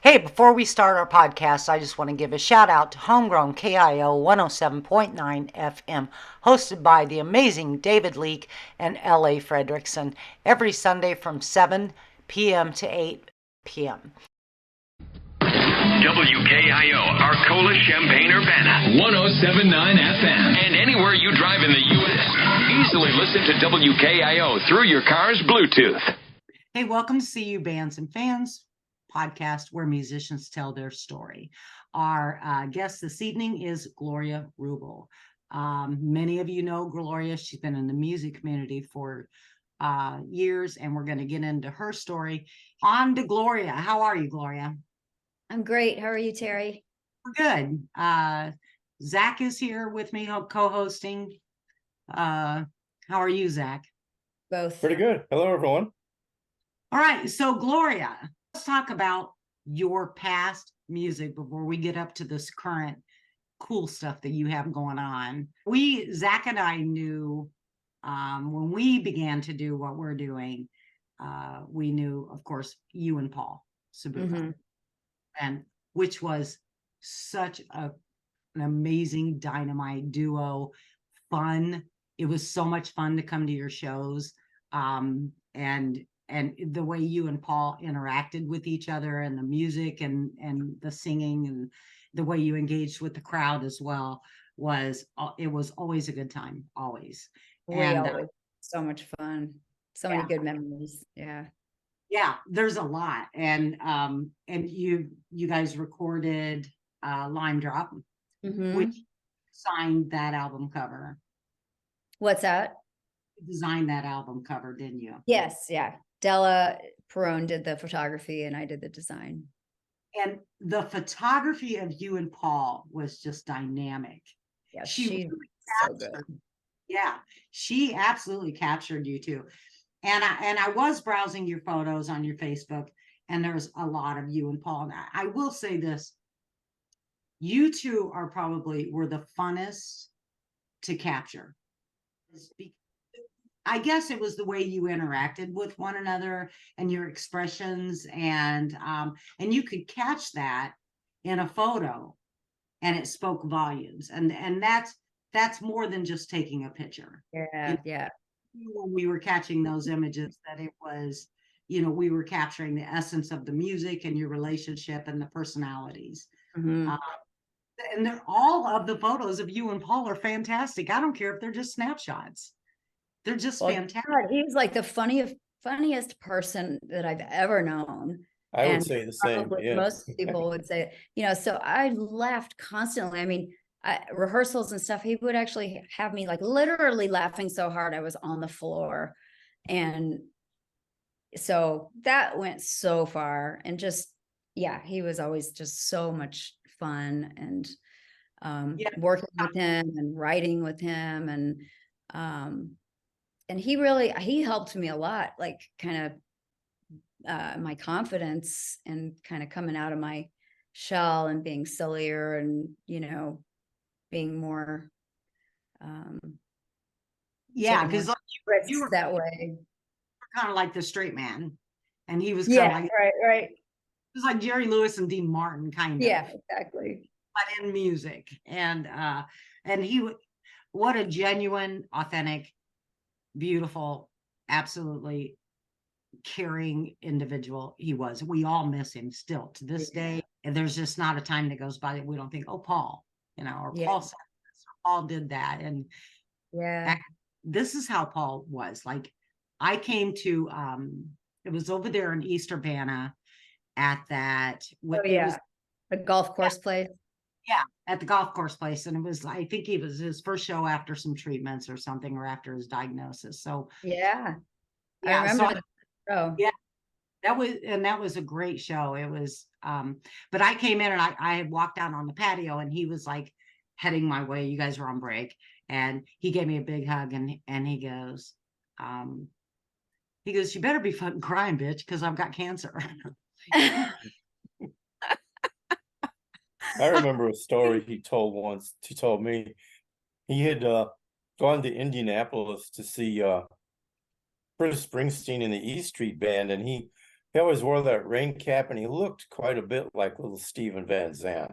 Hey, before we start our podcast, I just want to give a shout out to Homegrown KIO 107.9 FM, hosted by the amazing David Leake and L.A. Fredrickson, every Sunday from 7 p.m. to 8 p.m. WKIO, Arcola, Champaign, Urbana, 107.9 FM, and anywhere you drive in the U.S. Easily listen to WKIO through your car's Bluetooth. Hey, welcome to CU Bands and Fans podcast where musicians tell their story. Our guest this evening is Gloria Roubal. Many of you know Gloria. She's been in the music community for years, and we're going to get into her story. On to Gloria. How are you, Gloria? I'm great. How are you, Terry? We're good. Zach is here with me co-hosting. How are you, Zach? Both. Pretty good. Hello, everyone. All right. So, Gloria, let's talk about your past music before we get up to this current cool stuff that you have going on. Zach and I knew when we began to do what we're doing, we knew, of course, you and Paul Sabuka. Mm-hmm. And which was such an amazing dynamite duo, fun. It was so much fun to come to your shows, and the way you and Paul interacted with each other, and the music and the singing, and the way you engaged with the crowd as well it was always a good time, always. So much fun, so many good memories. Yeah, there's a lot. And you guys recorded Lime Drop, which signed that album cover. What's that? You designed that album cover, didn't you? Yes, yeah. Della Perone did the photography and I did the design. And the photography of you and Paul was just dynamic. Yeah, she's really so good. Yeah, she absolutely captured you too. And I was browsing your photos on your Facebook, and there's a lot of you and Paul. And I will say this: you two were the funnest to capture. I guess it was the way you interacted with one another and your expressions, and you could catch that in a photo, and it spoke volumes. And that's more than just taking a picture. Yeah. When we were catching those images, that it was, we were capturing the essence of the music and your relationship and the personalities. Mm-hmm. And all of the photos of you and Paul are fantastic. I don't care if they're just snapshots. They're just fantastic. God, he's like the funniest person that I've ever known. I would say the same. Yeah. Most people would say, so I laughed constantly. I mean, rehearsals and stuff, he would actually have me like literally laughing so hard I was on the floor. And so that went so far. And just, he was always just so much fun. And working with him and writing with him. And he helped me a lot, like kind of my confidence and kind of coming out of my shell and being sillier and, being more because you were that way, kind of like the straight man, and he was kind of like right. It was like Jerry Lewis and Dean Martin, kind of. Yeah, exactly. But in music, and what a genuine, authentic, beautiful, absolutely caring individual he was. We all miss him still to this day, and there's just not a time that goes by that we don't think, oh, Paul, or Paul said this, or Paul did that. And this is how Paul was. Like, I came to it was over there in East Urbana at that the golf course place. Yeah, at the golf course place. And it was, I think it was his first show after some treatments or something, or after his diagnosis. So I remember that was a great show. It was but I came in and I had walked out on the patio, and he was like heading my way. You guys were on break, and he gave me a big hug, and he goes, you better be fucking crying, bitch, because I've got cancer. I remember a story he told once. He told me he had gone to Indianapolis to see Bruce Springsteen and the E Street Band, and he he always wore that rain cap, and he looked quite a bit like little Steven Van Zandt.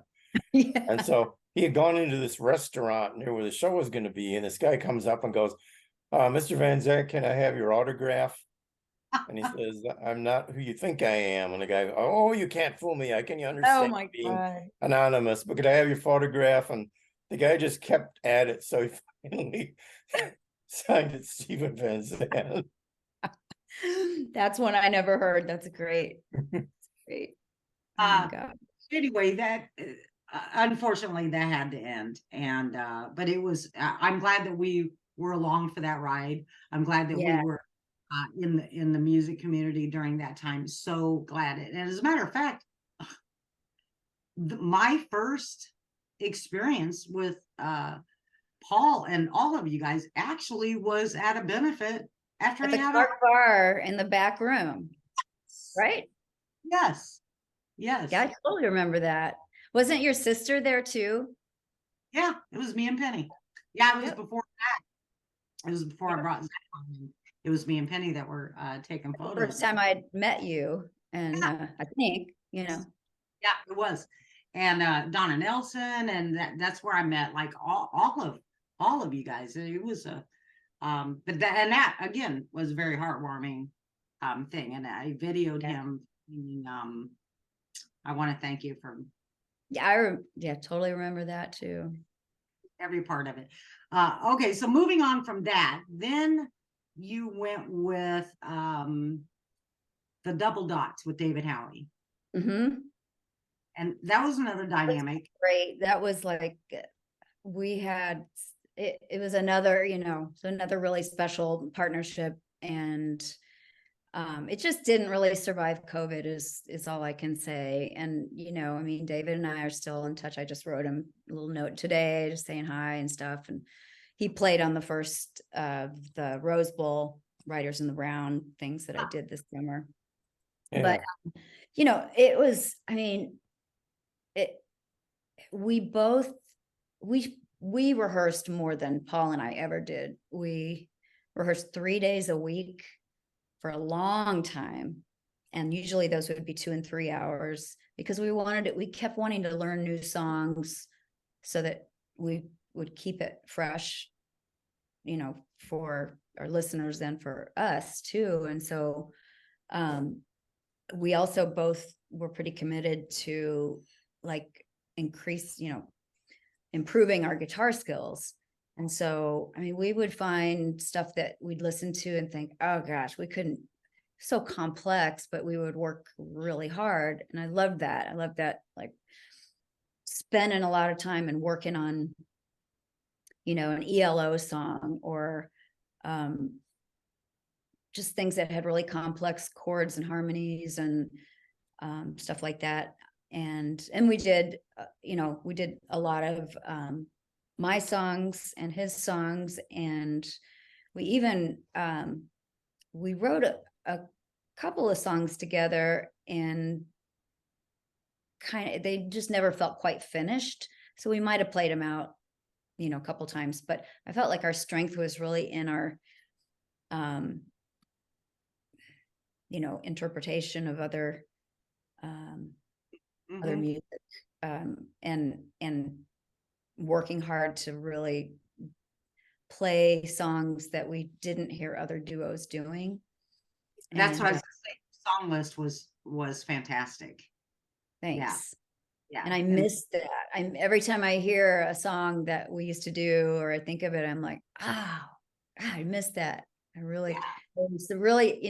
Yeah. And so he had gone into this restaurant near where the show was going to be, and this guy comes up and goes, Mr. Van Zandt, can I have your autograph? And he says, I'm not who you think I am. And the guy, oh, you can't fool me. I can you Oh understand my being God. anonymous, but could I have your photograph? And the guy just kept at it. So he finally signed it Steven Van Zandt. That's one I never heard. That's great. Great. Oh my God. Anyway, that unfortunately that had to end. And but it was I'm glad that we were along for that ride. I'm glad that we Yeah. were in the music community during that time. So glad it. And as a matter of fact, my first experience with Paul and all of you guys actually was at a benefit after At he the had Clark bar in the back room, right? yes. Yes. Yeah, I totally remember that. Wasn't your sister there too? Yeah, it was me and Penny. Yeah, it was Yep. before that. It was before I brought Zach on. It was me and Penny that were taking photos. First time I met you, and Yeah. I think, you know. Yeah, it was. And Donna Nelson, and that's where I met like all of you guys. It was a but that again was a very heartwarming thing. And I videoed him. I want to thank you for Yeah, yeah, totally remember that too. every part of it. Okay, so moving on from that, then you went with the Double Dots with David Howie. Mm-hmm. And that was another dynamic. Great. That was like we had it was another, so another really special partnership, and it just didn't really survive COVID is all I can say. And I mean, David and I are still in touch. I just wrote him a little note today, just saying hi and stuff. And he played on the first the Rose Bowl Riders in the Brown things that I did this summer. Yeah. But it was, I mean, we both we rehearsed more than Paul and I ever did. We rehearsed 3 days a week for a long time. And usually those would be 2 and 3 hours because we kept wanting to learn new songs so that we would keep it fresh, for our listeners and for us too. And so we also both were pretty committed to like increase, improving our guitar skills. And so, I mean, we would find stuff that we'd listen to and think, oh gosh, we couldn't, so complex, but we would work really hard. And I loved that. I loved that, like spending a lot of time and working on, an ELO song or just things that had really complex chords and harmonies and stuff like that. And we did, we did a lot of my songs and his songs. And we even, we wrote a couple of songs together, and they just never felt quite finished. So we might've played them out, a couple times, but I felt like our strength was really in our, interpretation of other, other music, and working hard to really play songs that we didn't hear other duos doing. That's what I was gonna say. The song list was fantastic. Thanks. Yeah. And I miss that. Every time I hear a song that we used to do or I think of it, I'm like, I miss that. I really, it's really,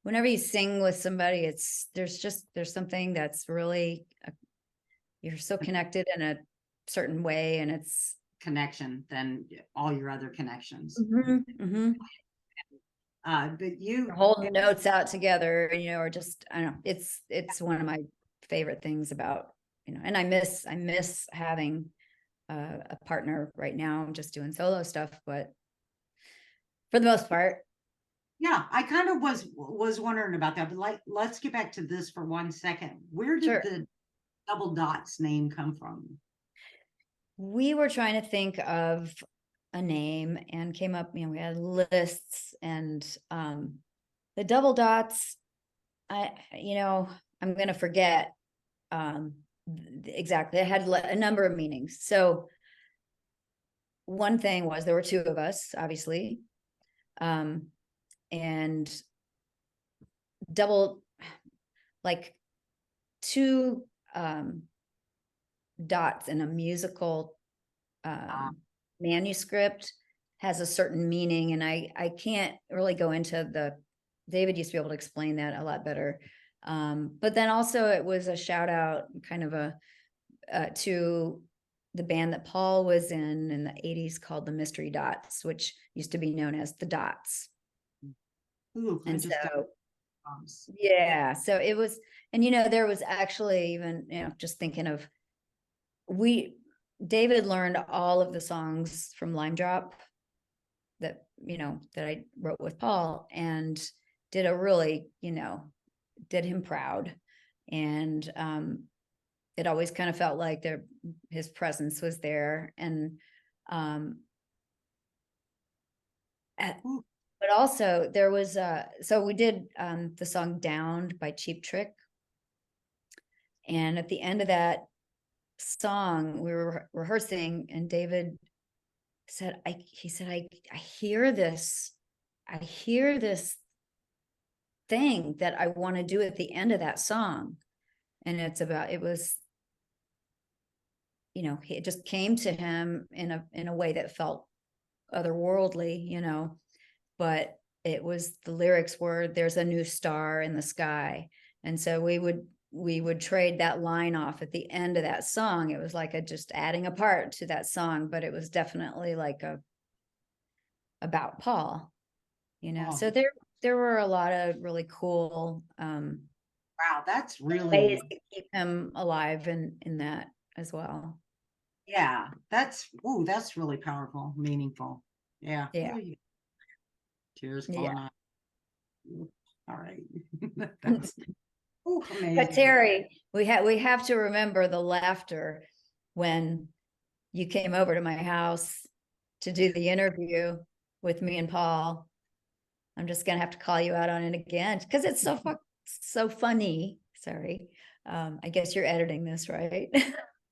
whenever you sing with somebody, there's something that's really, you're so connected in a certain way, and it's connection than all your other connections. But you holding notes out together, or just, I don't know, it's one of my favorite things about, and I miss having a partner right now. I'm just doing solo stuff, but for the most part. Yeah, I kind of was wondering about that, but let's get back to this for 1 second. Where did the Double Dots name come from? We were trying to think of a name and came up, we had lists, and the Double Dots I'm going to forget exactly. It had a number of meanings. So one thing was there were two of us, obviously, and double, like two dots in a musical manuscript has a certain meaning, and I can't really go into David used to be able to explain that a lot better. But then also it was a shout out kind of to the band that Paul was in the 80s called the Mystery Dots, which used to be known as the Dots. Ooh, And so yeah, so it was, and there was actually even, just thinking of, David learned all of the songs from Lime Drop that I wrote with Paul, and did a really, did him proud. And it always kind of felt like his presence was there. And but also there was so we did the song Downed by Cheap Trick. And at the end of that song, we were rehearsing, and David said, I hear this thing that I want to do at the end of that song. And it just came to him in a way that felt otherworldly, but the lyrics were, "There's a new star in the sky." And so we would trade that line off at the end of that song. It was like just adding a part to that song, but it was definitely like about Paul, Oh. So there were a lot of really cool Wow, that's really ways to keep him alive in that as well. Yeah, that's really powerful, meaningful. Yeah. Yeah. Tears falling on. All right. But Amazing. Terry, we have to remember the laughter when you came over to my house to do the interview with me and Paul. I'm just gonna have to call you out on it again because it's so funny. Sorry. I guess you're editing this, right?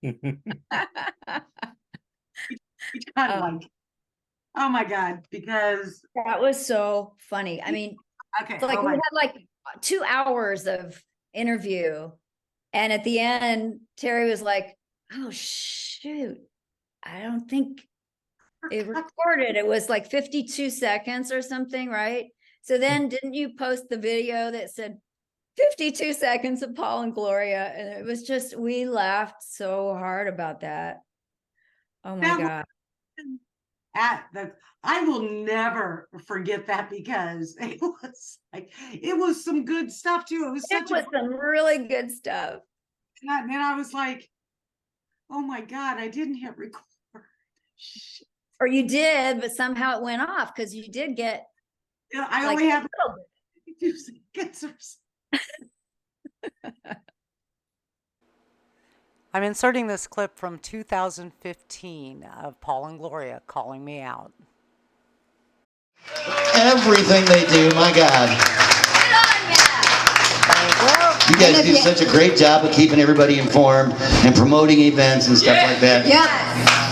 It's kind of like, oh my God, because that was so funny. I mean, okay, it's like we had like 2 hours of interview, and at the end, Terry was like, "Oh shoot, I don't think it recorded." It was like 52 seconds or something, right? So then, didn't you post the video that said 52 seconds of Paul and Gloria? And it was just, we laughed so hard about that. Oh my God. I will never forget that because it was some good stuff too. It was some really good stuff. And then I was like, oh my God, I didn't hit record. Or you did, but somehow it went off because you did get. Yeah, I only have 52 seconds. I'm inserting this clip from 2015 of Paul and Gloria calling me out. Everything they do, my God. You guys do such a great job of keeping everybody informed and promoting events and stuff like that. Yeah.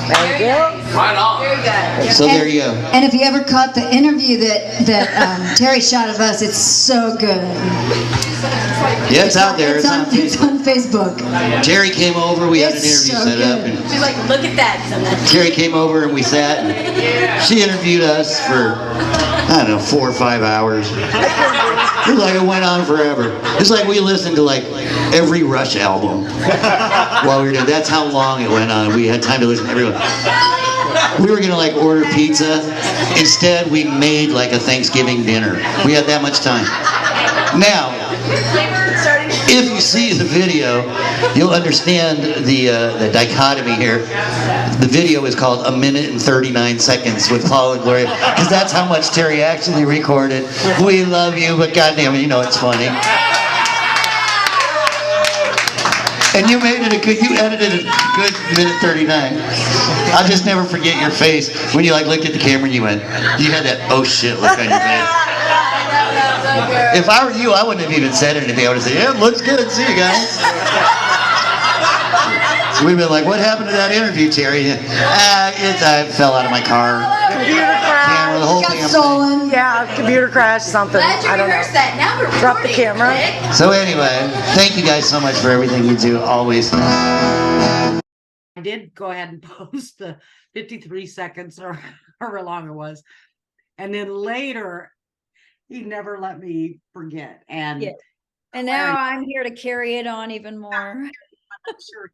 Thank you. Right on. Very good. So there you go. And if you ever caught the interview that Terry shot of us, it's so good. Yeah, it's out there. It's on Facebook. Terry came over. We had an It's interview so set up. good. And She's like, look at that. Terry came over and we sat. And she interviewed us for, I don't know, 4 or 5 hours. It was like it went on forever. It's like we listened to like every Rush album while we were doing. That's how long it went on. We had time to listen to everyone. We were gonna like order pizza. Instead, we made like a Thanksgiving dinner. We had that much time. Now, if you see the video, you'll understand the dichotomy here. The video is called 1 minute and 39 seconds with Paul and Gloria, because that's how much Terry actually recorded. We love you, but goddamn it, you know it's funny. And you made it you edited a good 1 minute 39. I'll just never forget your face when you like looked at the camera and you went, you had that oh shit look on your face. If I were you, I wouldn't have even said anything. I would have said, yeah, looks good. See you guys. So we've been like, what happened to that interview, Terry? I fell out of my car. Computer crash. Camera, the whole Got damn stolen. Yeah, computer crash, something. I don't know. that. Now we're Drop the camera. thing. So anyway, thank you guys so much for everything you do. Always. I did go ahead and post the 53 seconds or however long it was. And then later, he never let me forget. And Yeah. And now I'm here to carry it on even more. I'm sure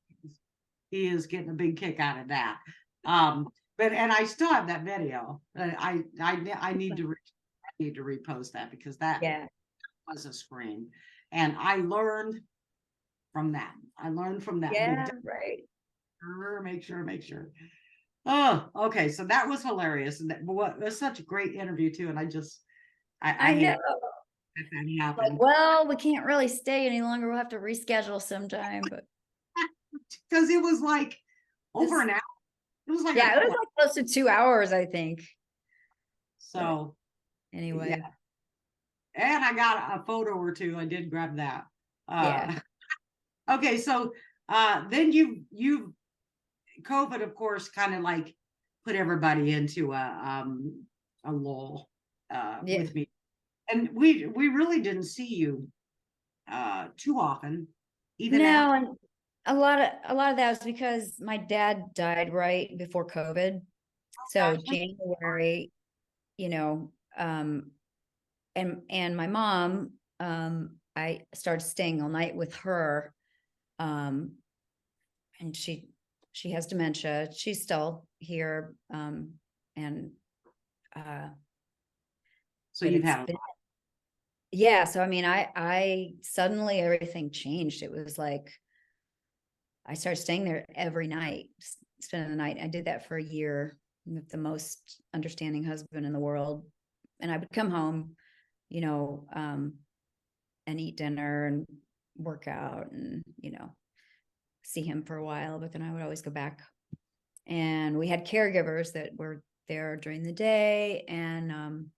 he is getting a big kick out of that. But I still have that video. I need to repost that because that was a scream. And I learned from that. Yeah, right. Make sure. Oh, okay. So that was hilarious. And that was such a great interview too. And I hate know. that happened. Like, well, we can't really stay any longer. We'll have to reschedule sometime. But because it was like over an hour. It was like it was like close to 2 hours, I think. So anyway. Yeah. And I got a photo or two. I did grab that. Okay, so then you COVID, of course, kind of like put everybody into a lull with me. And we really didn't see you too often. Even and a lot of that was because my dad died right before COVID. So January, and my mom, I started staying all night with her. And she has dementia. She's still here. So you've had so I mean, I suddenly everything changed. It was like I started staying there every night, spending the night. I did that for a year with the most understanding husband in the world. And I would come home, and eat dinner and work out and, see him for a while, but then I would always go back. And we had caregivers that were there during the day. And,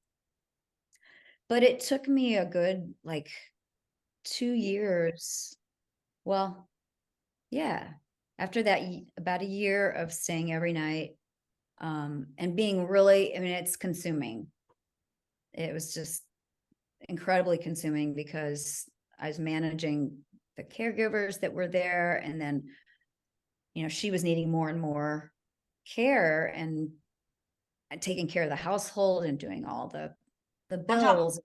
but it took me a good, 2 years. Well, yeah. After that, about a year of staying every night, and being really, I mean, it's consuming. It was just incredibly consuming because I was managing the caregivers that were there. And then, she was needing more and more care and taking care of the household and doing all the bills.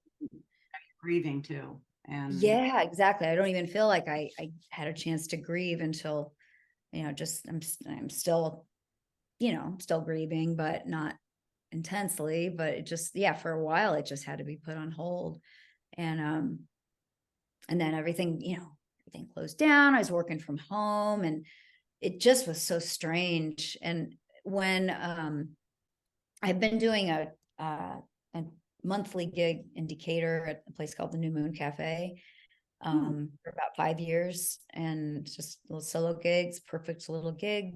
Grieving too. And yeah, exactly. I don't even feel like I had a chance to grieve until, I'm still, still grieving, but not intensely, but it just, for a while, it just had to be put on hold. And then everything closed down. I was working from home and it just was so strange. And when, I've been doing a monthly gig in Decatur at a place called the New Moon Cafe, for about 5 years, and just little solo gigs, perfect little gig,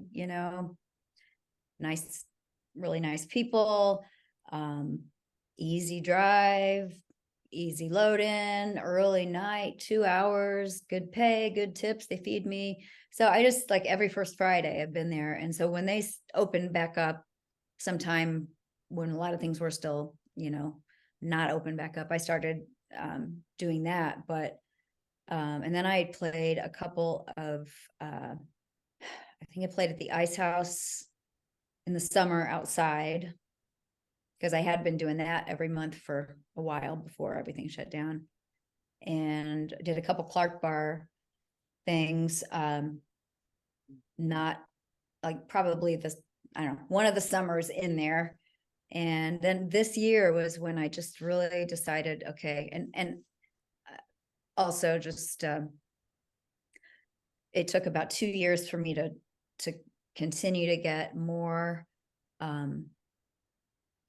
nice, really nice people, easy drive, easy load in, early night, 2 hours, good pay, good tips. They feed me. So I just every first Friday I've been there. And so when they opened back up sometime when a lot of things were still, not open back up, I started doing that. But and then I played a couple of I think I played at the Ice House in the summer outside, because I had been doing that every month for a while before everything shut down, and did a couple Clark Bar things. Not probably one of the summers in there. And then this year was when I just really decided, okay. And also just, it took about 2 years for me to continue to get more,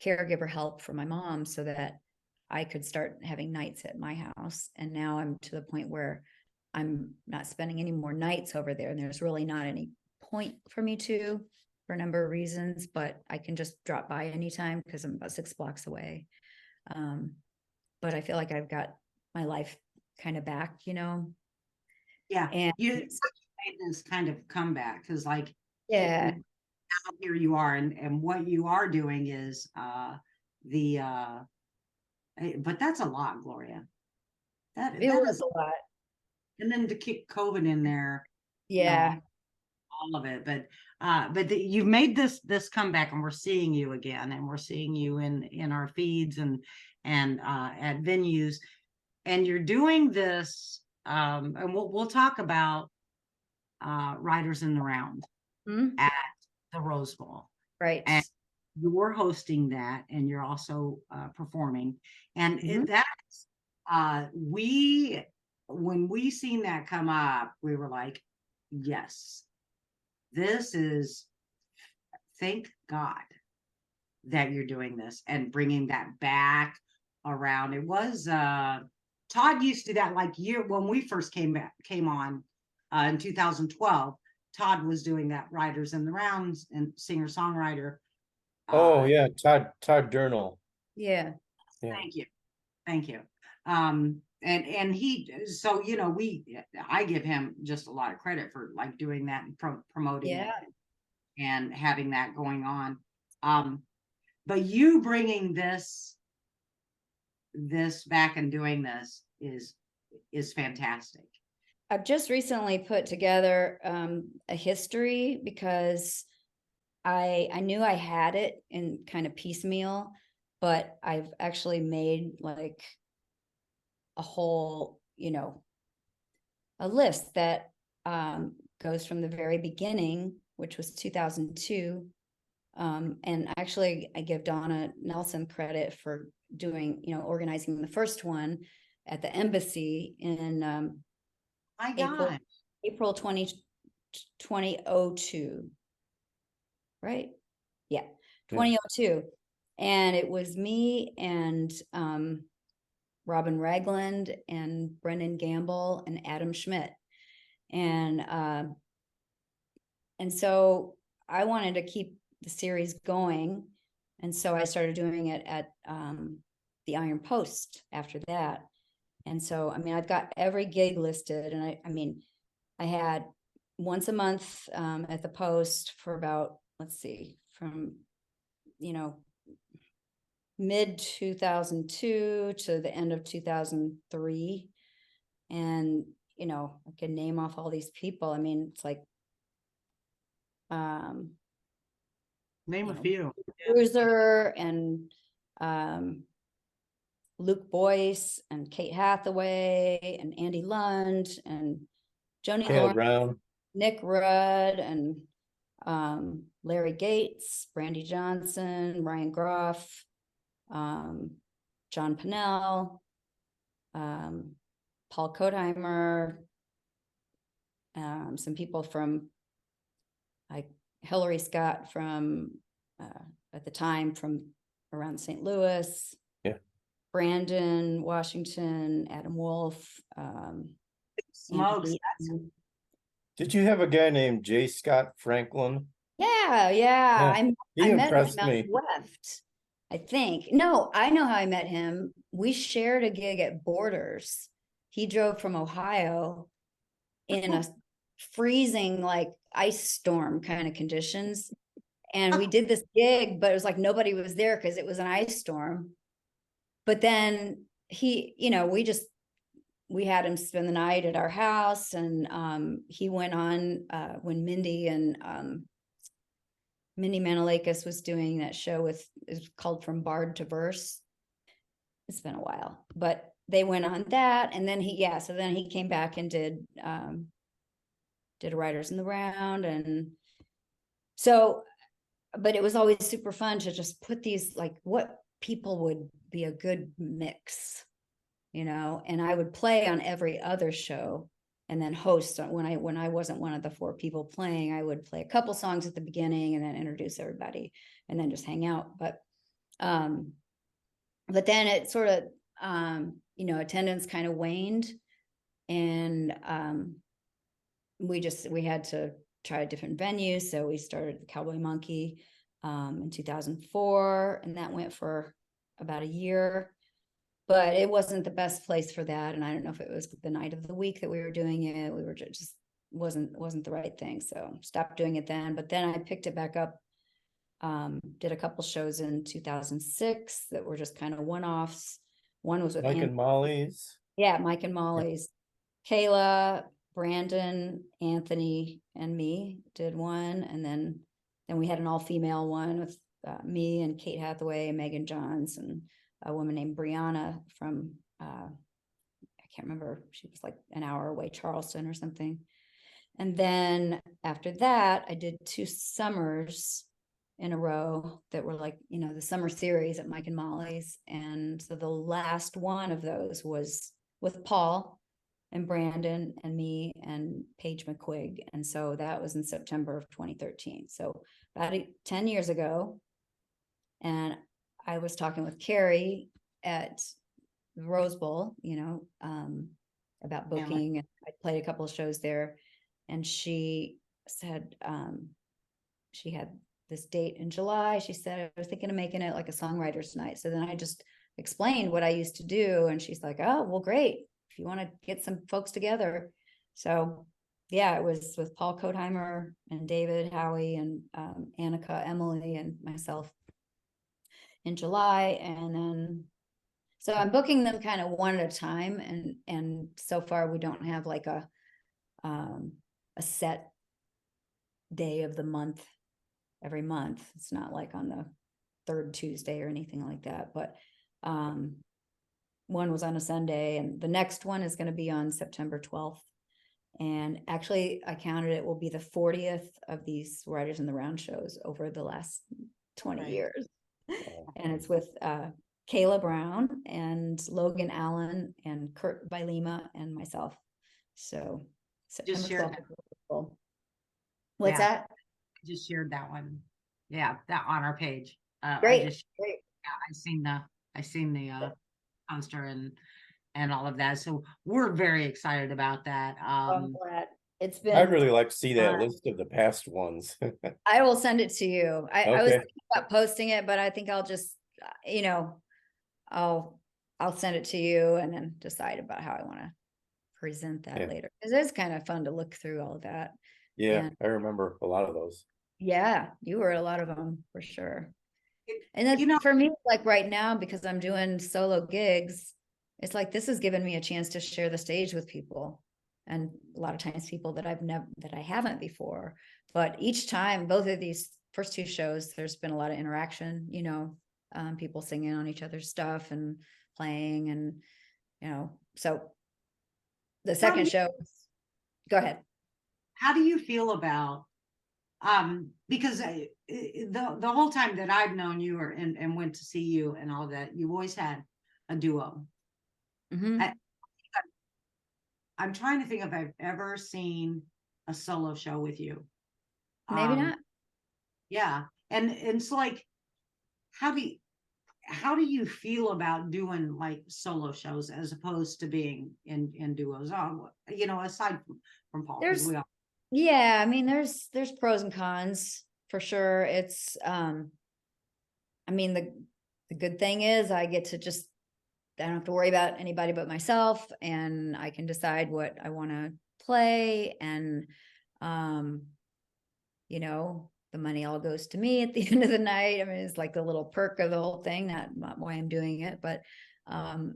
caregiver help for my mom so that I could start having nights at my house. And now I'm to the point where I'm not spending any more nights over there. And there's really not any point for me to, for a number of reasons, but I can just drop by anytime because I'm about 6 blocks away. but I feel like I've got my life kind of back, you know. Yeah, And you made this kind of comeback because, like, yeah, now here you are, and what you are doing is but that's a lot, Gloria. That it that was is, a lot. and then to kick COVID in there, Yeah. all of it. But you've made this comeback, and we're seeing you again, and we're seeing you in our feeds and at venues, and you're doing this. And we'll talk about Riders in the Round Mhm. at the Rose Bowl, Right. and you're hosting that, and you're also performing, and Mhm. that's we when we seen that come up, we were like, yes, this is, thank God that you're doing this and bringing that back around. It was Todd used to do that, like, year when we first came on in 2012. Todd was doing that Riders in the Rounds and singer songwriter. Oh yeah, Todd Durnall. Yeah. Yeah. Thank you. And he, so, I give him just a lot of credit for, like, doing that and promoting it Yeah. and having that going on. But you bringing this back and doing this is fantastic. I've just recently put together a history because I knew I had it in kind of piecemeal, but I've actually made like a whole, a list that goes from the very beginning, which was 2002. And actually, I give Donna Nelson credit for doing, organizing the first one at the embassy in My April God. April 2002, right? Yeah, 2002. And it was me and Robin Ragland and Brendan Gamble and Adam Schmidt. And so I wanted to keep the series going. And so I started doing it at the Iron Post after that. And so, I mean, I've got every gig listed. And I had once a month at the Post for about, let's see, from, mid 2002 to the end of 2003. And, I can name off all these people. I mean, it's like, Name a few. Cruiser and Luke Boyce and Kate Hathaway and Andy Lund and Joni Taylor Lawrence, Brown. Nick Rudd and Larry Gates, Brandy Johnson, Ryan Groff, John Pennell, Paul Kodheimer, some people from like Hillary Scott from at the time from around St. Louis. Yeah. Brandon Washington, Adam Wolf, Smokes. Did you have a guy named J. Scott Franklin? Yeah. He I met him impressed out me. West, I think. No, I know how I met him. We shared a gig at Borders. He drove from Ohio in a freezing, like ice storm kind of conditions. And we did this gig, but it was like nobody was there because it was an ice storm. But then he, we had him spend the night at our house, and he went on when Mindy Manalakis was doing that show it's called From Bard to Verse. It's been a while, but they went on that, and then so then he came back and did a Riders in the Round, and so, but it was always super fun to just put these, like, what people would be a good mix, and I would play on every other show and then host when I wasn't one of the four people playing. I would play a couple songs at the beginning and then introduce everybody and then just hang out. But then it sort of, attendance kind of waned, and we had to try a different venue. So we started the Cowboy Monkey in 2004, and that went for about a year. but it wasn't the best place for that. And I don't know if it was the night of the week that we were doing it. We were just wasn't the right thing. So stopped doing it then. But then I picked it back up. Did a couple shows in 2006 that were just kind of one-offs. One was with Mike and Molly's. yeah, Mike and Molly's. Kayla, Brandon, Anthony, and me did one, and then we had an all-female one with me and Kate Hathaway and Megan Johns and a woman named Brianna from I can't remember, she was like an hour away, Charleston or something. And then after that, I did 2 summers in a row that were like, you know, the summer series at Mike and Molly's. And so the last one of those was with Paul and Brandon and me and Paige McQuigg. And so that was in September of 2013. So about 10 years ago. And I was talking with Carrie at the Rose Bowl, you know, about booking. And I played a couple of shows there. And she said she had this date in July. She said, I was thinking of making it like a songwriter's night. So then I just explained what I used to do. And she's like, oh, well, great. If you want to get some folks together. So yeah, it was with Paul Kodheimer and David Howie and Annika, Emily, and myself in July. And then, so I'm booking them kind of one at a time. And so far we don't have like a set day of the month every month. It's not like on the 3rd Tuesday or anything like that, but one was on a Sunday, and the next one is going to be on September 12th. And actually I counted it will be the 40th of these Writers in the Round shows over the last 20 years. And it's with Kayla Brown and Logan Allen and Kurt Bilema and myself. So September Just shared 12th. What's that? Just shared that one. Yeah, that on our page. Great. Yeah, I seen the poster and all of that. So we're very excited about that. I'm glad. It's been. I'd really like to see that list of the past ones. I will send it to you. I was Okay. thinking about posting it, but I think I'll just, you know, I'll send it to you and then decide about how I want to present that later. Because it's kind of fun to look through all of that. Yeah, And I remember a lot of those. yeah, you were a lot of them for sure. And that's, You know, for me, like right now, because I'm doing solo gigs, it's like this has given me a chance to share the stage with people. And a lot of times people that I haven't before. But each time, both of these first 2 shows, there's been a lot of interaction, you know, people singing on each other's stuff and playing, and, you know, so the second show, go ahead. how do you feel about because the whole time that I've known you and went to see you and all that, you always had a duo. Mm-hmm. I'm trying to think if I've ever seen a solo show with you. Maybe not. Yeah. And it's like, how do you feel about doing like solo shows as opposed to being in duos? You know, aside from Paul, yeah, I mean, there's pros and cons for sure. It's I mean, the good thing is I get to just, I don't have to worry about anybody but myself, and I can decide what I want to play. And, you know, the money all goes to me at the end of the night. I mean, it's like the little perk of the whole thing, not why I'm doing it, but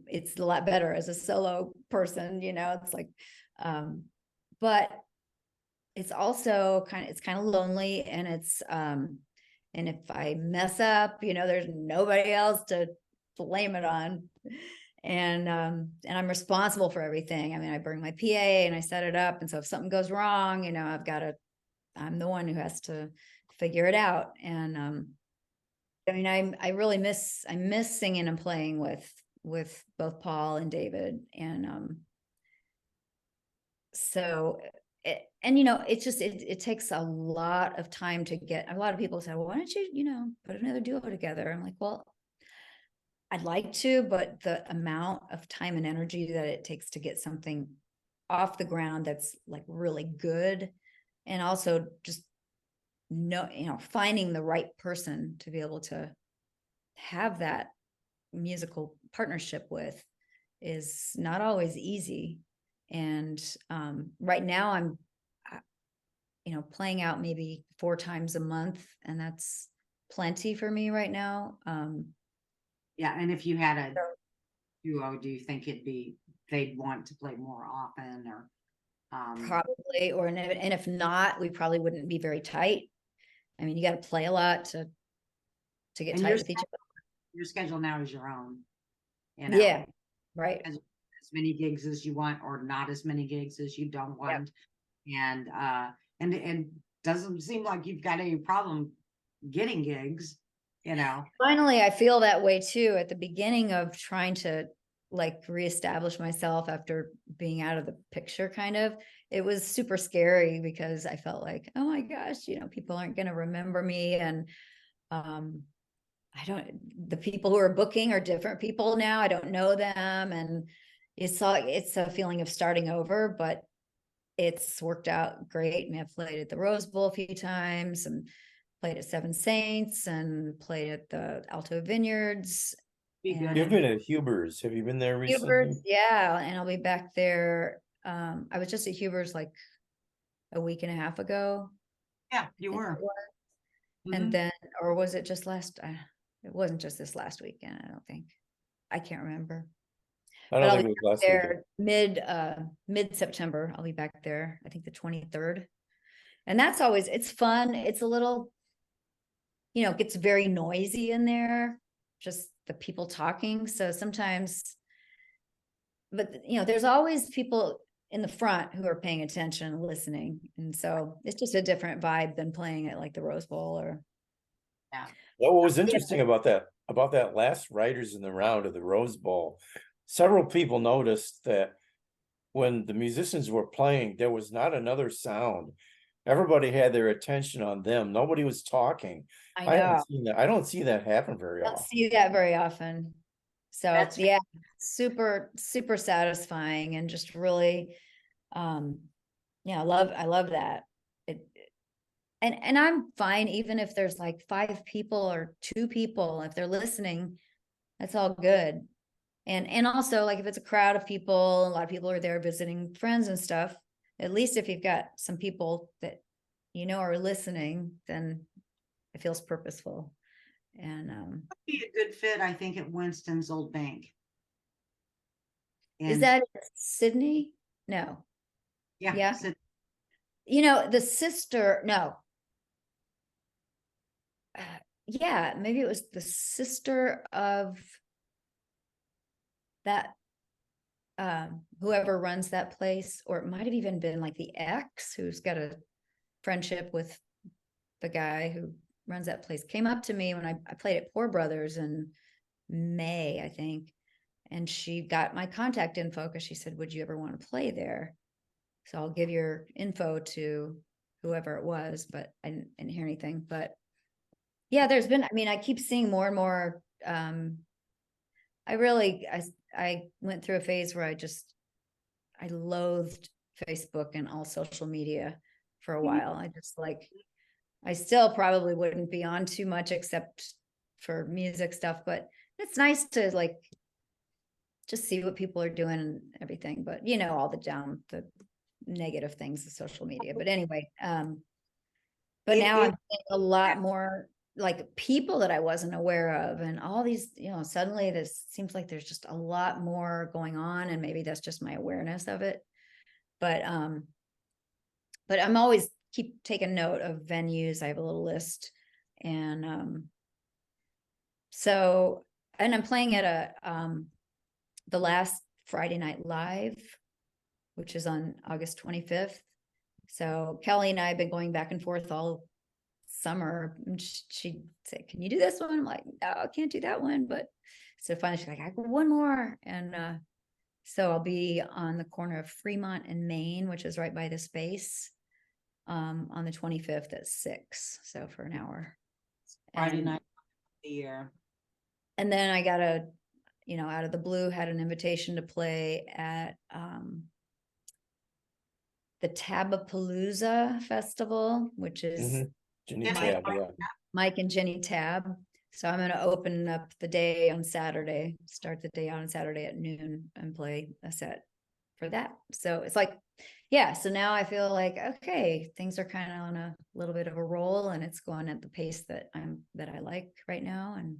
it's a lot better as a solo person, you know, it's like, but it's also it's kind of lonely, and it's, and if I mess up, you know, there's nobody else to blame it on. And I'm responsible for everything. I mean, I bring my PA and I set it up. And so if something goes wrong, you know, I'm the one who has to figure it out. And I mean, I really miss singing and playing with both Paul and David. And so and you know, it's just it takes a lot of time to get. A lot of people say, well, why don't you, you know, put another duo together? I'm like, well, I'd like to, but the amount of time and energy that it takes to get something off the ground that's like really good, and also just finding the right person to be able to have that musical partnership with is not always easy. And right now I'm, playing out maybe 4 times a month, and that's plenty for me right now. Yeah, and if you had a duo, do you think they'd want to play more often, or Probably, and if not, we probably wouldn't be very tight. I mean, you got to play a lot to get and tight with each other. your schedule now is your own, Yeah, right. as many gigs as you want, or not as many gigs as you don't want. And doesn't seem like you've got any problem getting gigs, Finally, I feel that way too. At the beginning of trying to like reestablish myself after being out of the picture, kind of, it was super scary because I felt like, oh my gosh, people aren't going to remember me. And the people who are booking are different people now. I don't know them. And it's a feeling of starting over, but it's worked out great. I mean, I've played at the Rose Bowl a few times, and played at Seven Saints, and played at the Alto Vineyards. You've been at Huber's. Have you been there recently? Huber's, yeah, and I'll be back there. I was just at Huber's like a week and a half ago. Yeah, you were. And then, or was it just it wasn't just this last weekend, I don't think. I can't remember. I don't think it was last there mid-September. I'll be back there, I think the 23rd. And that's always, it's fun. It's a little, it gets very noisy in there, just the people talking. So sometimes, but there's always people in the front who are paying attention and listening. And so it's just a different vibe than playing at like the Rose Bowl or. Yeah. What was interesting about that last Writers in the Round of the Rose Bowl, several people noticed that when the musicians were playing, there was not another sound. Everybody had their attention on them. Nobody was talking. I I haven't know. seen that. I don't see that happen very Don't often. see that very often. So That's yeah, super, super satisfying, and just really, yeah, I love that. And I'm fine even if there's like 5 people or 2 people, if they're listening, that's all good. And also, like, if it's a crowd of people, a lot of people are there visiting friends and stuff, at least if you've got some people that are listening, then it feels purposeful. And be a good fit, I think, at Winston's Old Bank. is that Sydney? No. Yeah. The sister, no. Yeah, maybe it was the sister of that, whoever runs that place, or it might have even been like the ex who's got a friendship with the guy who runs that place, came up to me when I played at Poor Brothers in May, I think. And she got my contact info because she said, would you ever want to play there? So I'll give your info to whoever it was, but I didn't hear anything. But yeah, I keep seeing more and more. I went through a phase where I loathed Facebook and all social media for a while. I still probably wouldn't be on too much except for music stuff, but it's nice to like just see what people are doing and everything. But all the negative things of social media. But anyway, but now I'm seeing a lot more like people that I wasn't aware of, and all these, suddenly this seems like there's just a lot more going on, and maybe that's just my awareness of it. But I'm always keep taking note of venues. I have a little list, and and I'm playing at the last Friday Night Live, which is on August 25th. So Kelly and I have been going back and forth all summer. And she'd say, can you do this one? I'm like, no, I can't do that one. But so finally she's like, I got one more. And so I'll be on the corner of Fremont and Maine, which is right by the Space, on the 25th at 6. So for an hour. Friday night of the year. And then I got out of the blue, had an invitation to play at the Tabapalooza Festival, which is Jenny Tab, yeah. Mike and Jenny Tab. So I'm going to open up the day on Saturday, start the day on Saturday at noon and play a set for that. So it's like, yeah. So now I feel like, okay, things are kind of on a little bit of a roll, and it's going at the pace that I like right now. And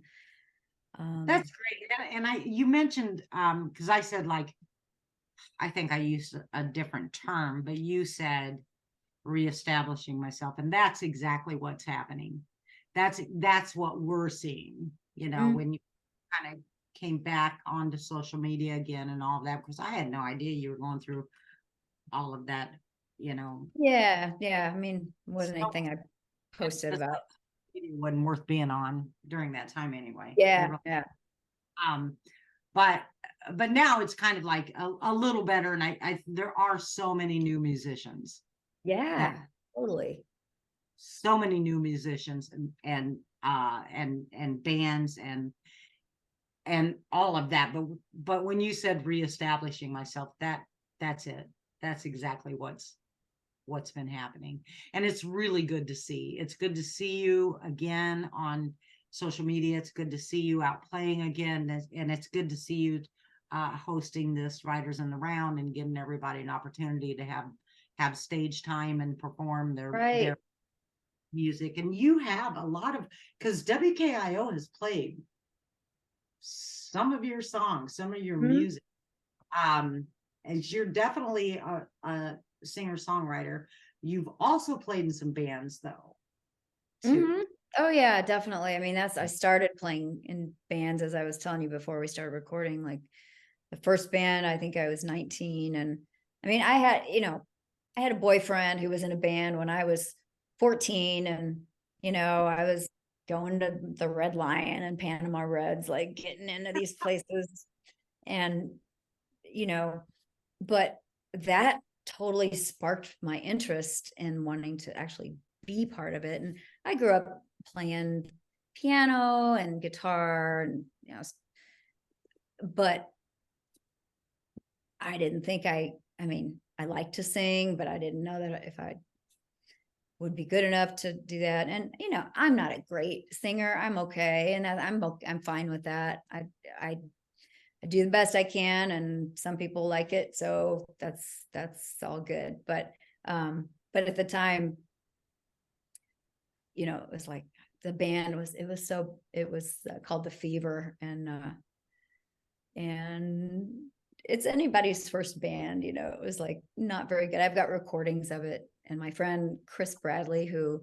That's great. And you mentioned, because I said, like, I think I used a different term, but you said reestablishing myself, and that's exactly what's happening. That's what we're seeing, when you kind of came back onto social media again and all of that, because I had no idea you were going through all of that. Yeah. I mean, wasn't anything I posted about. It wasn't worth being on during that time anyway. Yeah. But now it's kind of like a little better, and I there are so many new musicians. Yeah, totally. So many new musicians and bands and all of that. But when you said reestablishing myself, that's it. That's exactly what's been happening. And it's really good to see. It's good to see you again on social media. It's good to see you out playing again. And it's good to see you hosting this Writers in the Round and giving everybody an opportunity to have stage time and perform their music. And you have a lot of, because WKIO has played some of your songs, some of your music. And you're definitely a singer-songwriter. You've also played in some bands though. Oh yeah, definitely. I mean, I started playing in bands, as I was telling you before we started recording. Like the first band, I think I was 19. And I mean, I had a boyfriend who was in a band when I was 14, and I was going to the Red Lion and Panama Reds, like getting into these places. And but that totally sparked my interest in wanting to actually be part of it. And I grew up playing piano and guitar, and but I didn't think I mean, I like to sing, but I didn't know that if I would be good enough to do that. And I'm not a great singer. I'm okay, and I'm fine with that. I do the best I can, and some people like it, so that's all good. But at the time, it was like the band was called The Fever, and it's anybody's first band. It was like not very good. I've got recordings of it, and my friend Chris Bradley, who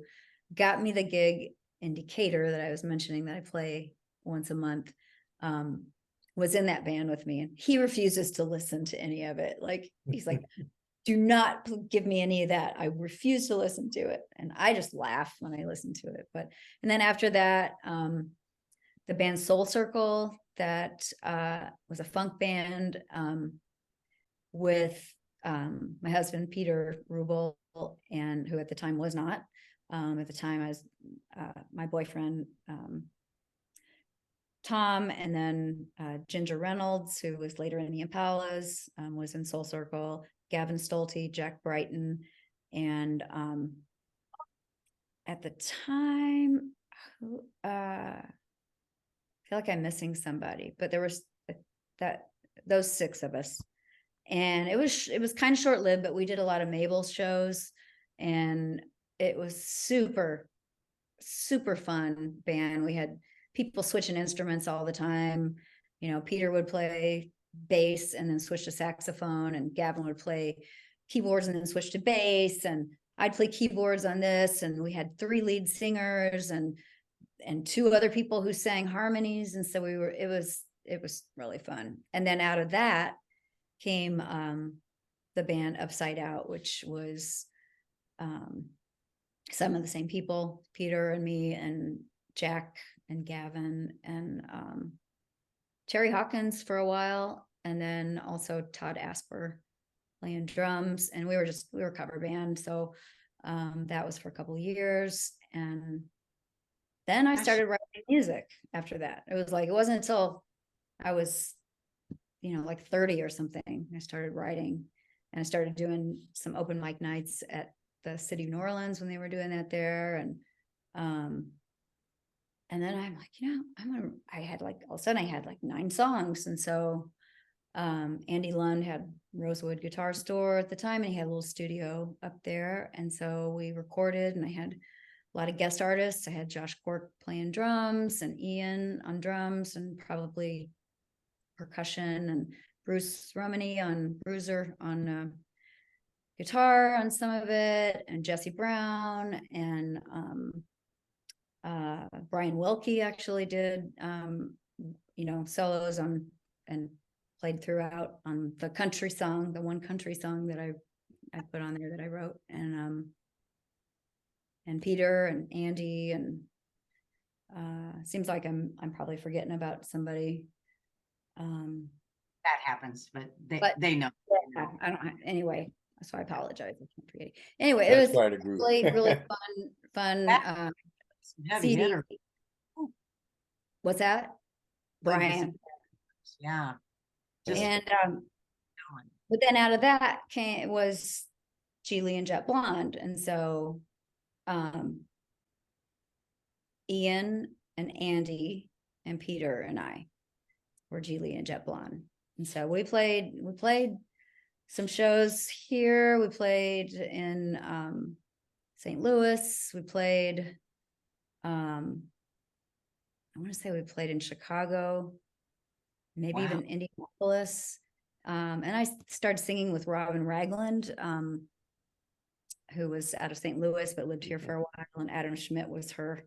got me the gig in Decatur that I was mentioning that I play once a month, was in that band with me, and he refuses to listen to any of it. Like, he's like, do not give me any of that. I refuse to listen to it. And I just laugh when I listen to it. And then after that, the band Soul Circle, that was a funk band with my husband, Peter Roubal, and who at the time was not. At the time, I was my boyfriend, Tom, and then Ginger Reynolds, who was later in the Impalas, was in Soul Circle, Gavin Stolte, Jack Brighton, and at the time, I feel like I'm missing somebody, but there was those six of us, and it was kind of short-lived, but we did a lot of Mabel's shows, and it was super, super fun band. We had people switching instruments all the time. Peter would play bass and then switch to saxophone, and Gavin would play keyboards and then switch to bass, and I'd play keyboards on this. And we had 3 lead singers and 2 other people who sang harmonies. And so it was really fun. And then out of that came the band Upside Out, which was some of the same people, Peter and me and Jack and Gavin and Terry Hawkins for a while, and then also Todd Asper playing drums. And we were a cover band, so that was for a couple of years. And then I started writing music after that. It wasn't until I was like 30 or something, I started writing, and I started doing some open mic nights at the city of New Orleans when they were doing that there. And then I'm like, I had like, all of a sudden I had like 9 songs. And so Andy Lund had Rosewood Guitar Store at the time, and he had a little studio up there. And so we recorded, and I had a lot of guest artists. I had Josh Cork playing drums, and Ian on drums, and probably percussion, and Bruce Romany on Bruiser on guitar on some of it, and Jesse Brown, and Brian Wilkie actually did solos on and played throughout on the country song, the one country song that I put on there that I wrote, and Peter and Andy, and seems like I'm probably forgetting about somebody. That happens, but But- they know. Yeah, I don't anyway, so I apologize. I can't forget. Anyway, That's it was quite a group. really fun Heavy CD. hitter. What's that? Like the Brian. Yeah. Just And going. but then out of that was Geely and Jet Blonde. And so Ian and Andy and Peter and I were Geely and Jet Blonde. And so we played some shows here. We played in St. Louis. We played I want to say we played in Chicago, maybe Wow. even Indianapolis. And I started singing with Robin Ragland, who was out of St. Louis but lived here for a while. And Adam Schmidt was her,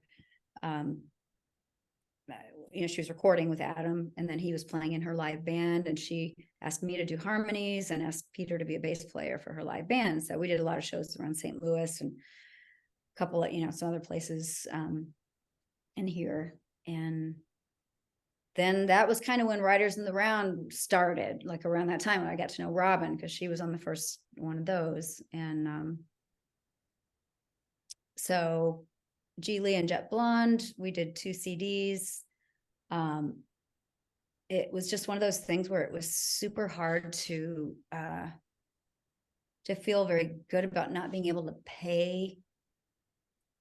she was recording with Adam, and then he was playing in her live band, and she asked me to do harmonies and asked Peter to be a bass player for her live band. So we did a lot of shows around St. Louis and a couple of, some other places in here. And then that was kind of when Writers in the Round started, like around that time when I got to know Robin, because she was on the first one of those. And so Geely and Jet Blonde, we did 2 CDs. It was just one of those things where it was super hard to feel very good about not being able to pay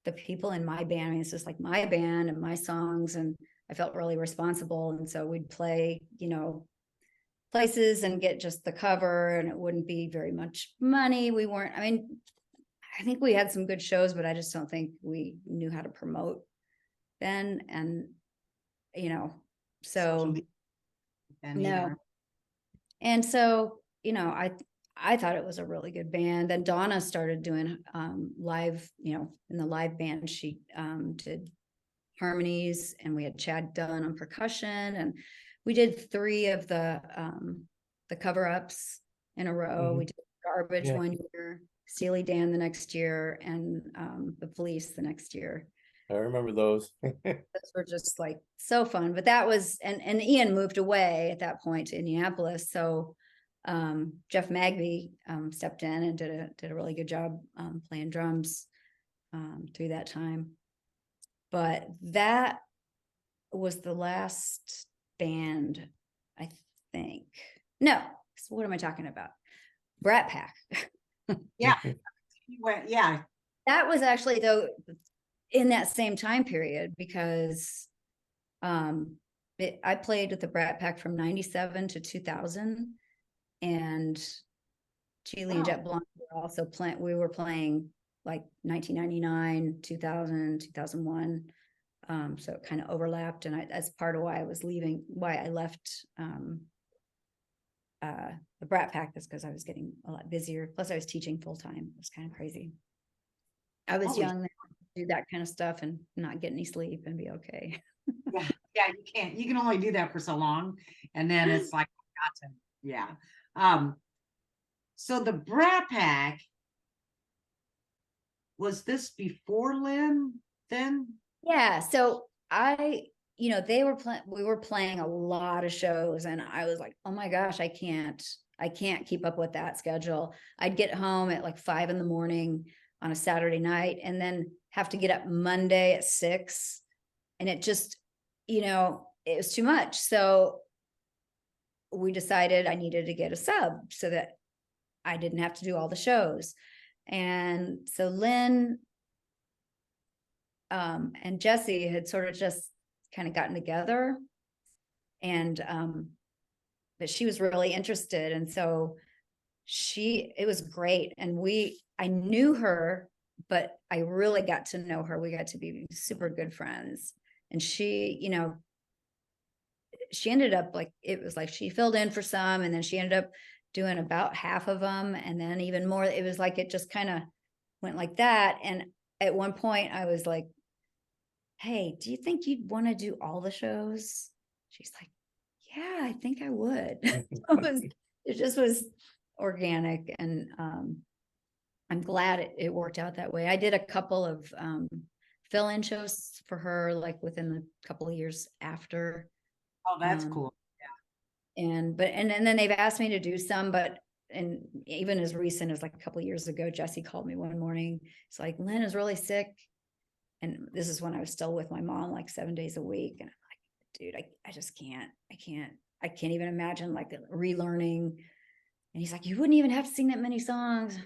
the people in my band. I mean, it's just like my band and my songs, and I felt really responsible. And so we'd play, places and get just the cover, and it wouldn't be very much money. I think we had some good shows, but I just don't think we knew how to promote then. And, so And no. either. And so, I thought it was a really good band. Then Donna started doing live, in the live band. She did harmonies, and we had Chad Dunn on percussion, and we did 3 of the cover-ups in a row. Mhm. We did Garbage Yeah. one year, Steely Dan the next year, and the Police the next year. I remember those. Those were just like so fun. But that was, and Ian moved away at that point to Indianapolis. So Jeff Magby stepped in and did a really good job playing drums through that time. But that was the last band, I think. No, what am I talking about? Brat Pack. Yeah. Yeah. That was actually, though, in that same time period, because I played with the Brat Pack from 97 to 2000, and Geely and Jet Blonde were also playing. We were playing like 1999, 2000, 2001. So it kind of overlapped, and that's part of why I left the Brat Pack, is because I was getting a lot busier. Plus I was teaching full time. It was kind of crazy. I was young then, to do that kind of stuff and not get any sleep and be okay. Yeah, you can only do that for so long, and then it's like, so the Brat Pack, was this before Lynn then? Yeah, so we were playing a lot of shows, and I was like, oh my gosh, I can't keep up with that schedule. I'd get home at like 5 a.m. on a Saturday night, and then have to get up Monday at 6. And it just, it was too much. So we decided I needed to get a sub so that I didn't have to do all the shows. And so Lynn and Jesse had sort of just kind of gotten together. And but she was really interested. And so it was great. And I knew her, but I really got to know her. We got to be super good friends. And she, you know, she ended up like, it was like she filled in for some, and then she ended up doing about half of them. And then even more, it was like, it just kind of went like that. And at one point I was like, hey, do you think you'd want to do all the shows? She's like, yeah, I think I would. It just was organic. And I'm glad it worked out that way. I did a couple of fill-in shows for her, like within the couple of years after. Oh, that's cool. And then they've asked me to do some, but and even as recent as like a couple of years ago, Jesse called me one morning. It's like, Lynn is really sick. And this is when I was still with my mom, like 7 days a week. And I'm like, dude, I just can't, I can't even imagine like relearning. And he's like, you wouldn't even have to sing that many songs.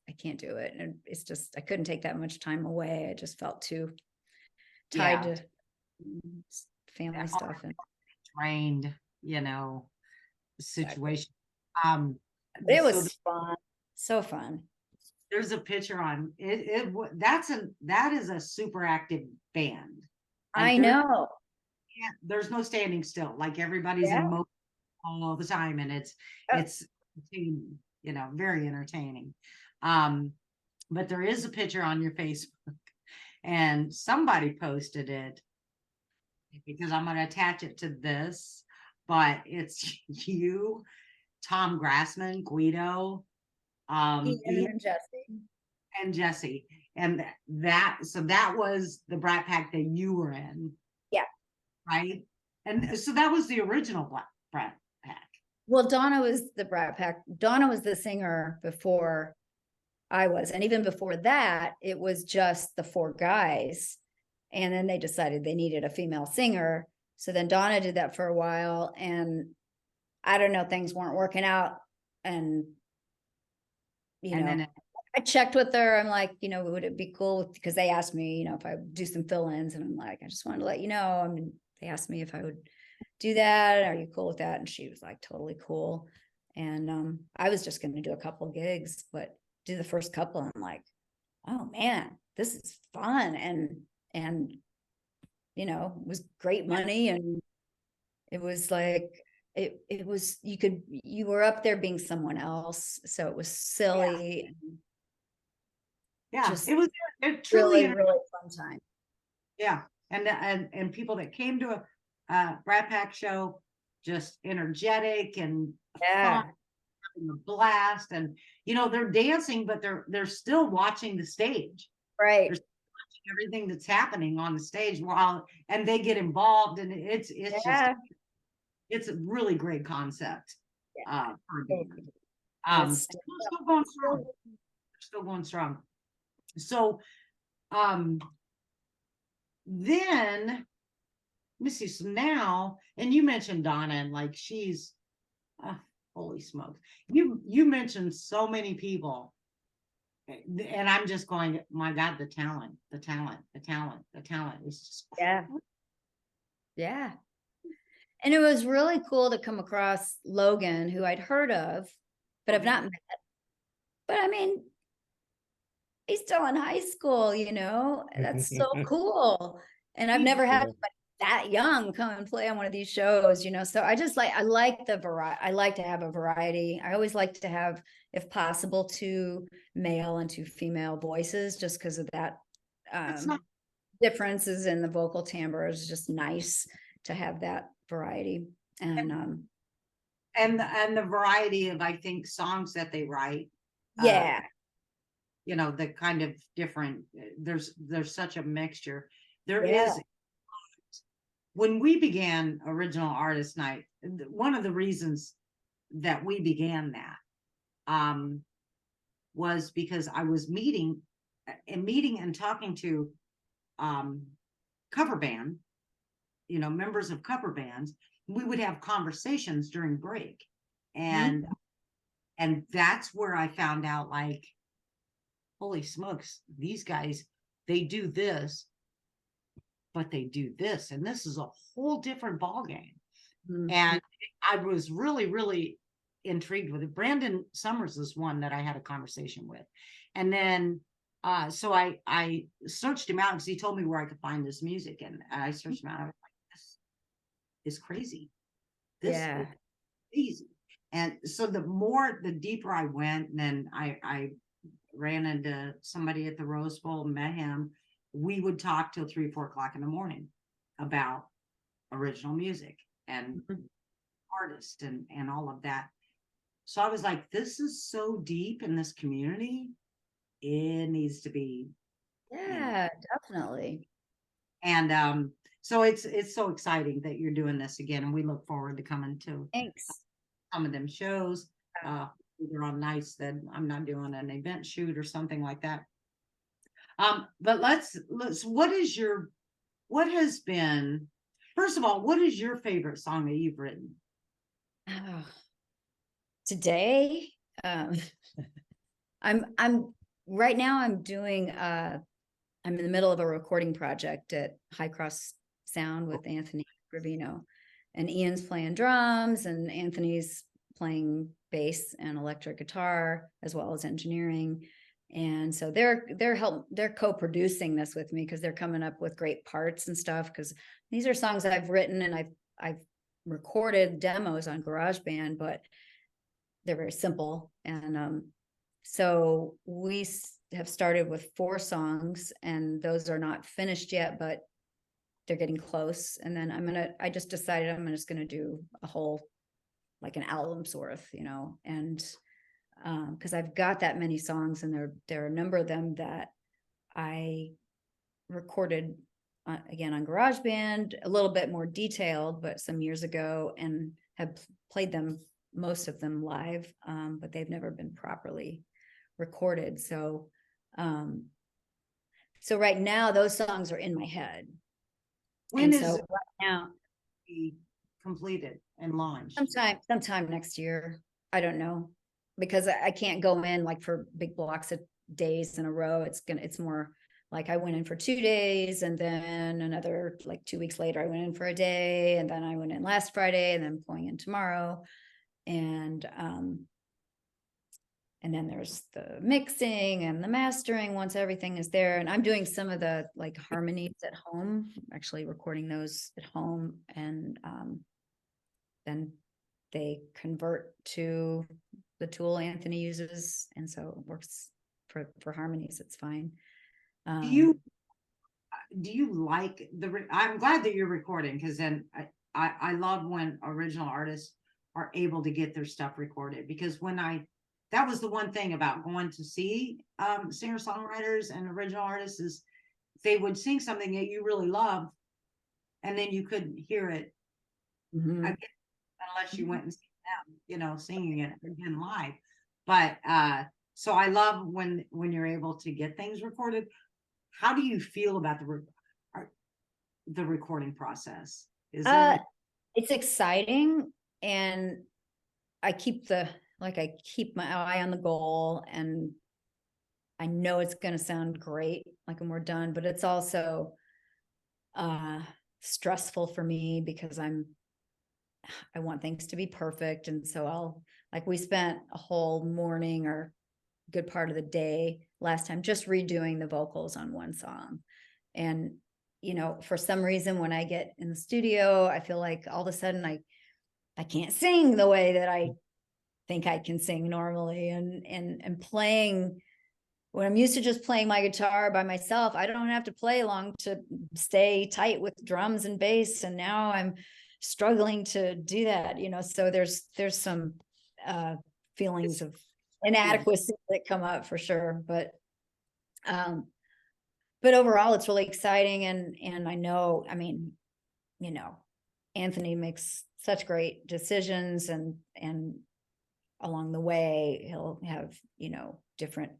I can't do it. And it's just, I couldn't take that much time away. I just felt too tied to family stuff. And Trained, you know, situation. it was fun. So fun. There's a picture on it. That is a super active band. Like, I know. There's no standing still. Like everybody's in motion all the time, and it's entertaining, you know, very entertaining. But there is a picture on your Facebook, and somebody posted it because I'm going to attach it to this. But it's you, Tom Grassman, Guido, and Jesse, and that was the Brat Pack that you were in, right? And so that was the original Brat Pack. Well, Donna was the Brat Pack. Donna was the singer before I was, and even before that, it was just the 4 guys. And then they decided they needed a female singer. So then Donna did that for a while, and I don't know, things weren't working out. And I checked with her. I'm like, you know, would it be cool? Because they asked me, you know, if I would do some fill-ins, and I'm like, I just wanted to let you know. I mean, they asked me if I would do that. Are you cool with that? And she was like, totally cool. And I was just going to do a couple gigs, but do the first couple. I'm like, oh man, this is fun. And, you know, it was great money. And it was like, it was, you were up there being someone else. So it was silly. It was truly really fun time. Yeah. And people that came to a Brat Pack show, just energetic and fun, having a blast. And, you know, they're dancing, but they're still watching the stage. Right. They're watching everything that's happening on the stage and they get involved, and it's just, it's a really great concept. For a band. Still going strong. Still going strong. So, then let me see. So now, and you mentioned Donna, and like she's holy smokes. You mentioned so many people, and I'm just going, my God, the talent is just yeah. And it was really cool to come across Logan, who I'd heard of, but I've not met. But I mean, he's still in high school, you know, that's so cool. And I've never had somebody that young come and play on one of these shows, you know. So I like the variety. I like to have a variety. I always like to have, if possible, 2 male and 2 female voices, just because of that differences in the vocal timbre. Is just nice to have that variety. And the variety of, I think, songs that they write. You know, the kind of different, there's such a mixture. There is, when we began Original Artist Night, one of the reasons that we began that was because I was meeting and talking to cover band, you know, members of cover bands. We would have conversations during break, and that's where I found out, like, holy smokes, these guys, they do this but they do this, and this is a whole different ballgame. Mhm. And I was really, really intrigued with it. Brandon Summers is one that I had a conversation with. And then so I searched him out because he told me where I could find this music. And I searched him out. I was like, this is crazy. This Yeah. is crazy. And so the deeper I went, and then I ran into somebody at the Rose Bowl, met him. We would talk till 3, 4 o'clock in the morning about original music and Mhm. artists and all of that. So I was like, this is so deep in this community. It needs to be, Yeah, definitely. and so it's so exciting that you're doing this again, and we look forward to coming to Thanks. some of them shows. Either on nights that I'm not doing an event shoot or something like that. But let's what has been, first of all, what is your favorite song that you've written? Oh, today, um, I'm right now I'm doing I'm in the middle of a recording project at High Cross Sound with Anthony Gravino, and Ian's playing drums and Anthony's playing bass and electric guitar as well as engineering. And so they're co-producing this with me because they're coming up with great parts and stuff, because these are songs that I've written and I've recorded demos on GarageBand, but they're very simple. And so we have started with 4 songs, and those are not finished yet, but they're getting close. And then I just decided I'm just gonna do a whole, like an album's worth, and because I've got that many songs, and there are a number of them that I recorded again on GarageBand, a little bit more detailed, but some years ago, and have played them, most of them live, but they've never been properly recorded. So right now those songs are in my head. When and is so it right now, be completed and launched? sometime next year. I don't know, because I can't go in like for big blocks of days in a row. It's more like I went in for 2 days, and then another, like 2 weeks later I went in for a day, and then I went in last Friday, and then I'm going in tomorrow. And then there's the mixing and the mastering once everything is there. And I'm doing some of the like harmonies at home, actually recording those at home. And then they convert to the tool Anthony uses. And so it works for harmonies. It's fine. Do you like I'm glad that you're recording, because then I love when original artists are able to get their stuff recorded, because that was the one thing about going to see singer-songwriters and original artists, is they would sing something that you really loved, and then you couldn't hear it Mhm. again unless you went and see them, singing it again live. But so I love when you're able to get things recorded. How do you feel about the recording process? Is it It's exciting, and I keep my eye on the goal, and I know it's going to sound great like when we're done, but it's also stressful for me because I want things to be perfect. And so we spent a whole morning or good part of the day last time just redoing the vocals on one song. And for some reason, when I get in the studio, I feel like all of a sudden I can't sing the way that I think I can sing normally, and playing when I'm used to just playing my guitar by myself. I don't have to play long to stay tight with drums and bass, and now I'm struggling to do that, so there's some feelings of inadequacy that come up for sure, but overall it's really exciting. And I know, Anthony makes such great decisions, and along the way he'll have different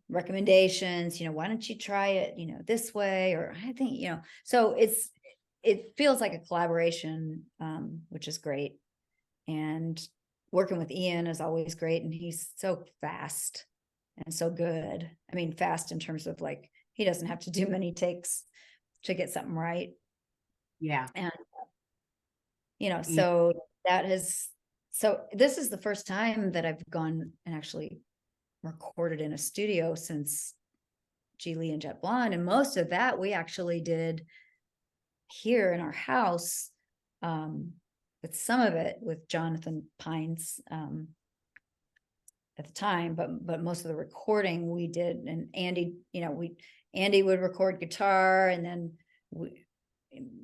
recommendations. Why don't you try it this way, or I think so it feels like a collaboration, which is great. And working with Ian is always great, and he's so fast and so good. I mean, fast in terms of like he doesn't have to do many takes to get something right. Yeah. And, Yeah. so this is the first time that I've gone and actually recorded in a studio since Geely and Jet Blonde. And most of that we actually did here in our house, with some of it with Jonathan Pines, at the time, but most of the recording we did, and Andy, Andy would record guitar, and then we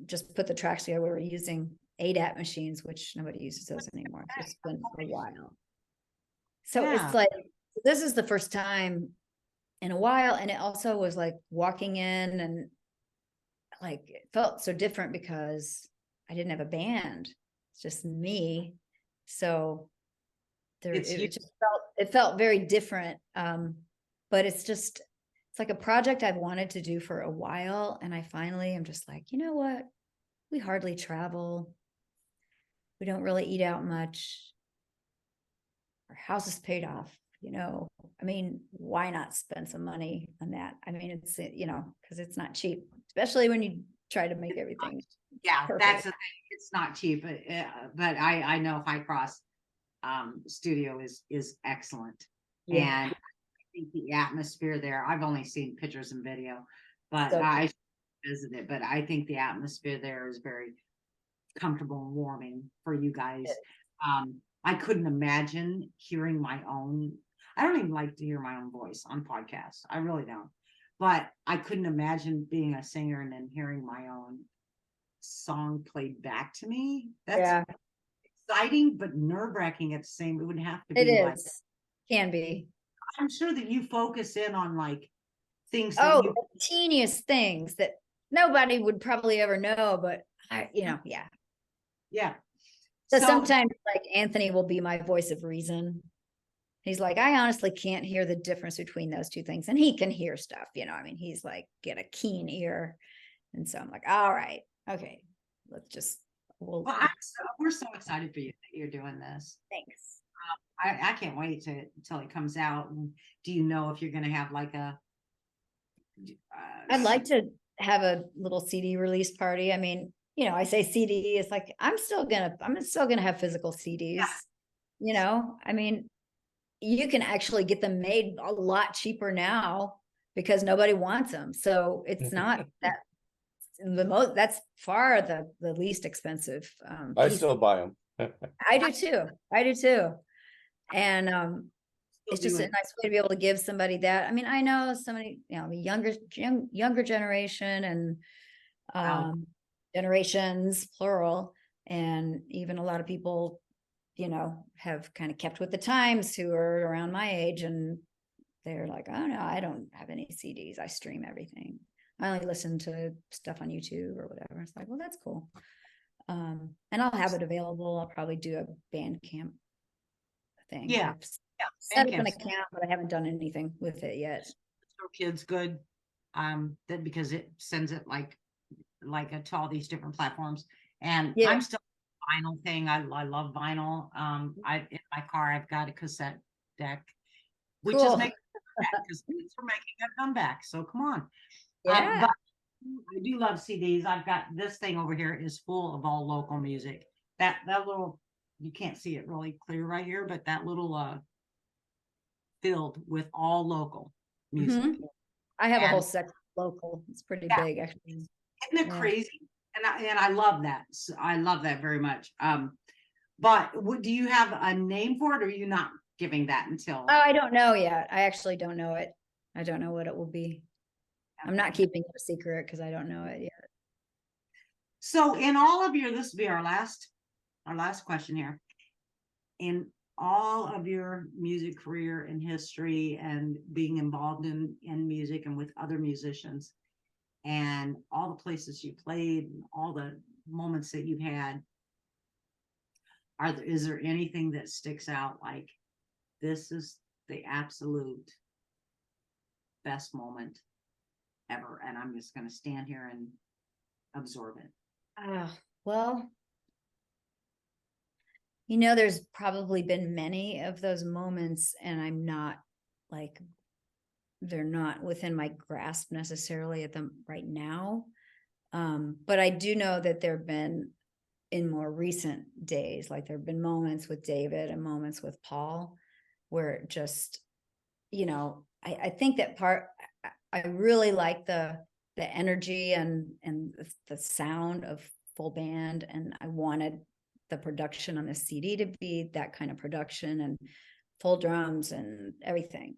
just put the tracks together. We were using ADAT machines, which nobody uses those anymore. So it's been a while. So Yeah. it's like, this is the first time in a while. And it also was like walking in, and like, it felt so different because I didn't have a band. It's just me. So it felt very different. But it's like a project I've wanted to do for a while. And I finally am just like, you know what? We hardly travel. We don't really eat out much. Our house is paid off, I mean, why not spend some money on that? I mean, it's, because it's not cheap, especially when you try to make everything. Yeah, perfect. that's the thing. It's not cheap, but I know High Cross studio is excellent. Yeah. And I think the atmosphere there, I've only seen pictures and video, but So I visited, but I think the atmosphere there is very comfortable and warming for you guys. I couldn't imagine hearing my own. I don't even like to hear my own voice on podcasts. I really don't. But I couldn't imagine being a singer and then hearing my own song played back to me. That's exciting, but nerve-wracking at the same. It would have to be. It like, is. Can be. I'm sure that you focus in on like things Oh, that you. the teeniest things that nobody would probably ever know, but yeah. Yeah. So sometimes like Anthony will be my voice of reason. He's like, I honestly can't hear the difference between those two things. And he can hear stuff, I mean, he's like, get a keen ear. And so I'm like, all right, okay, let's just, Well, we're so excited for you that you're doing this. Thanks. I can't wait till it comes out. And do you know if you're going to have like a? I'd like to have a little CD release party. I mean, I say CD, it's like, I'm still gonna have physical CDs, I mean, you can actually get them made a lot cheaper now because nobody wants them. So it's not that that's far the least expensive. I still buy them. I do too. And it's just a nice way to be able to give somebody that. I mean, I know somebody, younger generation and generations, plural, and even a lot of people, have kind of kept with the times who are around my age, and they're like, oh no, I don't have any CDs. I stream everything. I only listen to stuff on YouTube or whatever. It's like, well, that's cool. And I'll have it available. I'll probably do a Bandcamp thing. Yeah. Set up an account, but I haven't done anything with it yet. For kids, good. That because it sends it like to all these different platforms. And I'm still vinyl thing. I love vinyl. I in my car I've got a cassette deck, which is making because kids are making a comeback. So come on. But I do love CDs. I've got this thing over here is full of all local music. That little, you can't see it really clear right here, but that little filled with all local music. I have a whole section local. It's pretty big, actually. Isn't it crazy? And I love that. So I love that very much. But do you have a name for it, or are you not giving that until? Oh, I don't know yet. I actually don't know it. I don't know what it will be. I'm not keeping it a secret because I don't know it yet. So in all of your, this will be our last question here. In all of your music career and history and being involved in music and with other musicians and all the places you played and all the moments that you've had, is there anything that sticks out like this is the absolute best moment ever, and I'm just going to stand here and absorb it? Well, there's probably been many of those moments, and I'm not like, they're not within my grasp necessarily at them right now. But I do know that there have been in more recent days, like there have been moments with David and moments with Paul where it just, I think that I really like the energy and the sound of full band, and I wanted the production on the CD to be that kind of production and full drums and everything.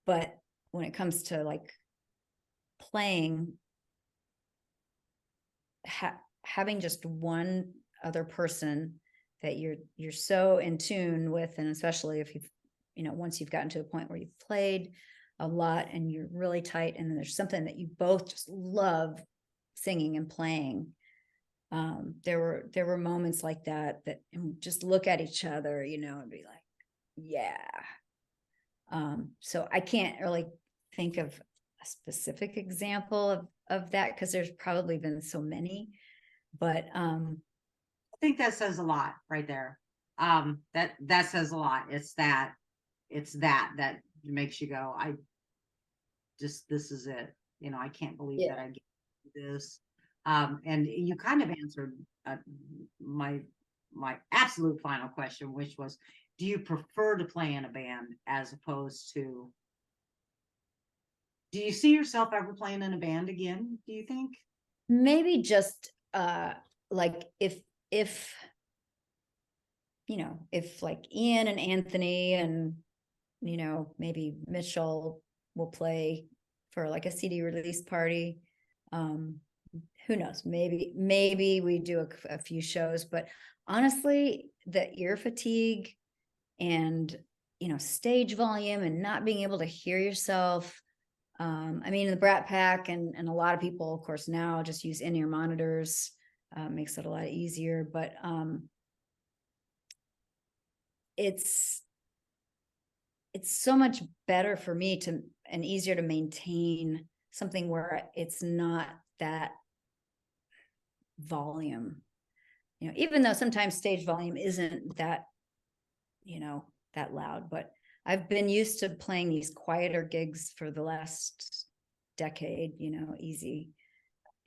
But when it comes to like playing, having just one other person that you're so in tune with, and especially if you've, once you've gotten to a point where you've played a lot and you're really tight, and then there's something that you both just love singing and playing. There were moments like that and just look at each other, and be like, yeah. So I can't really think of a specific example of that, because there's probably been so many, but I think that says a lot right there. That says a lot. It's that makes you go, this is it. I can't believe that I get this. And you kind of answered my absolute final question, which was, do you prefer to play in a band as opposed to, do you see yourself ever playing in a band again, do you think? Maybe just like if like Ian and Anthony and maybe Mitchell will play for like a CD release party. Who knows? Maybe we do a few shows, but honestly, the ear fatigue and stage volume and not being able to hear yourself. I mean, the Brat Pack and a lot of people, of course, now just use in-ear monitors, makes it a lot easier, but it's so much better for me and easier to maintain something where it's not that volume, even though sometimes stage volume isn't that, that loud, but I've been used to playing these quieter gigs for the last decade, easy.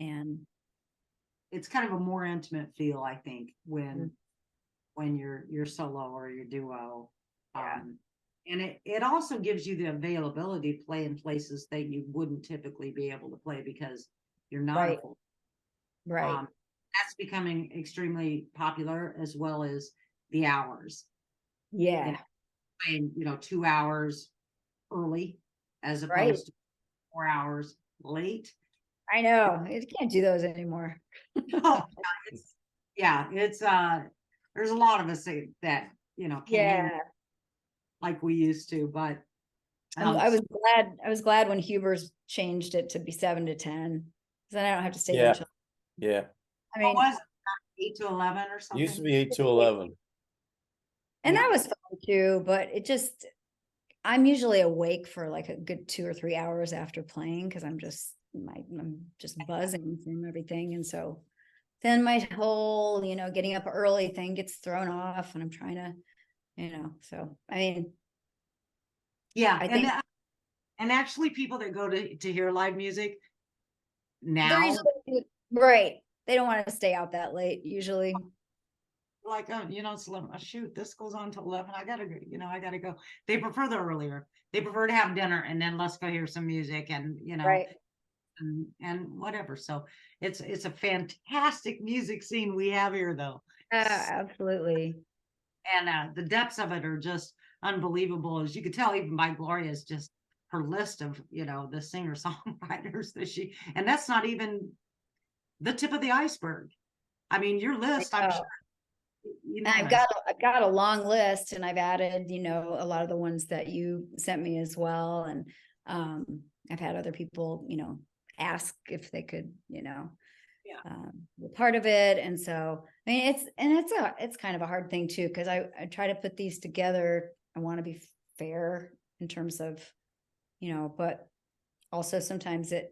And it's kind of a more intimate feel, I think, when you're solo or your duo. And it also gives you the availability to play in places that you wouldn't typically be able to play because you're not right. a full. Right. That's becoming extremely popular, as well as the hours. Yeah. Playing, 2 hours early as opposed to 4 hours late. I know. You can't do those anymore. It's there's a lot of us that can't hang like we used to, but I was glad when Huber's changed it to be 7 to 10, because then I don't have to stay there until. Yeah. I mean, what was it, 8 to 11 or something? Used to be 8 to 11. And that was fun too, but I'm usually awake for like a good 2 or 3 hours after playing, because I'm just buzzing from everything. And so then my whole, getting up early thing gets thrown off, and I'm trying to, so I mean, I think and actually people that go to hear live music now, usually, right, they don't want to stay out that late usually. Like, it's 11. Shoot, this goes on till 11. I gotta go. They prefer the earlier. They prefer to have dinner and then let's go hear some music and Right. and whatever. So it's a fantastic music scene we have here, though. Absolutely. And the depths of it are just unbelievable, as you could tell even by Gloria's just her list of the singer songwriters that and that's not even the tip of the iceberg. I mean, your list, I'm sure. I've got a long list, and I've added, a lot of the ones that you sent me as well. And I've had other people, ask if they could, be part of it. And so, I mean, it's kind of a hard thing too, because I try to put these together. I want to be fair in terms of, but also sometimes it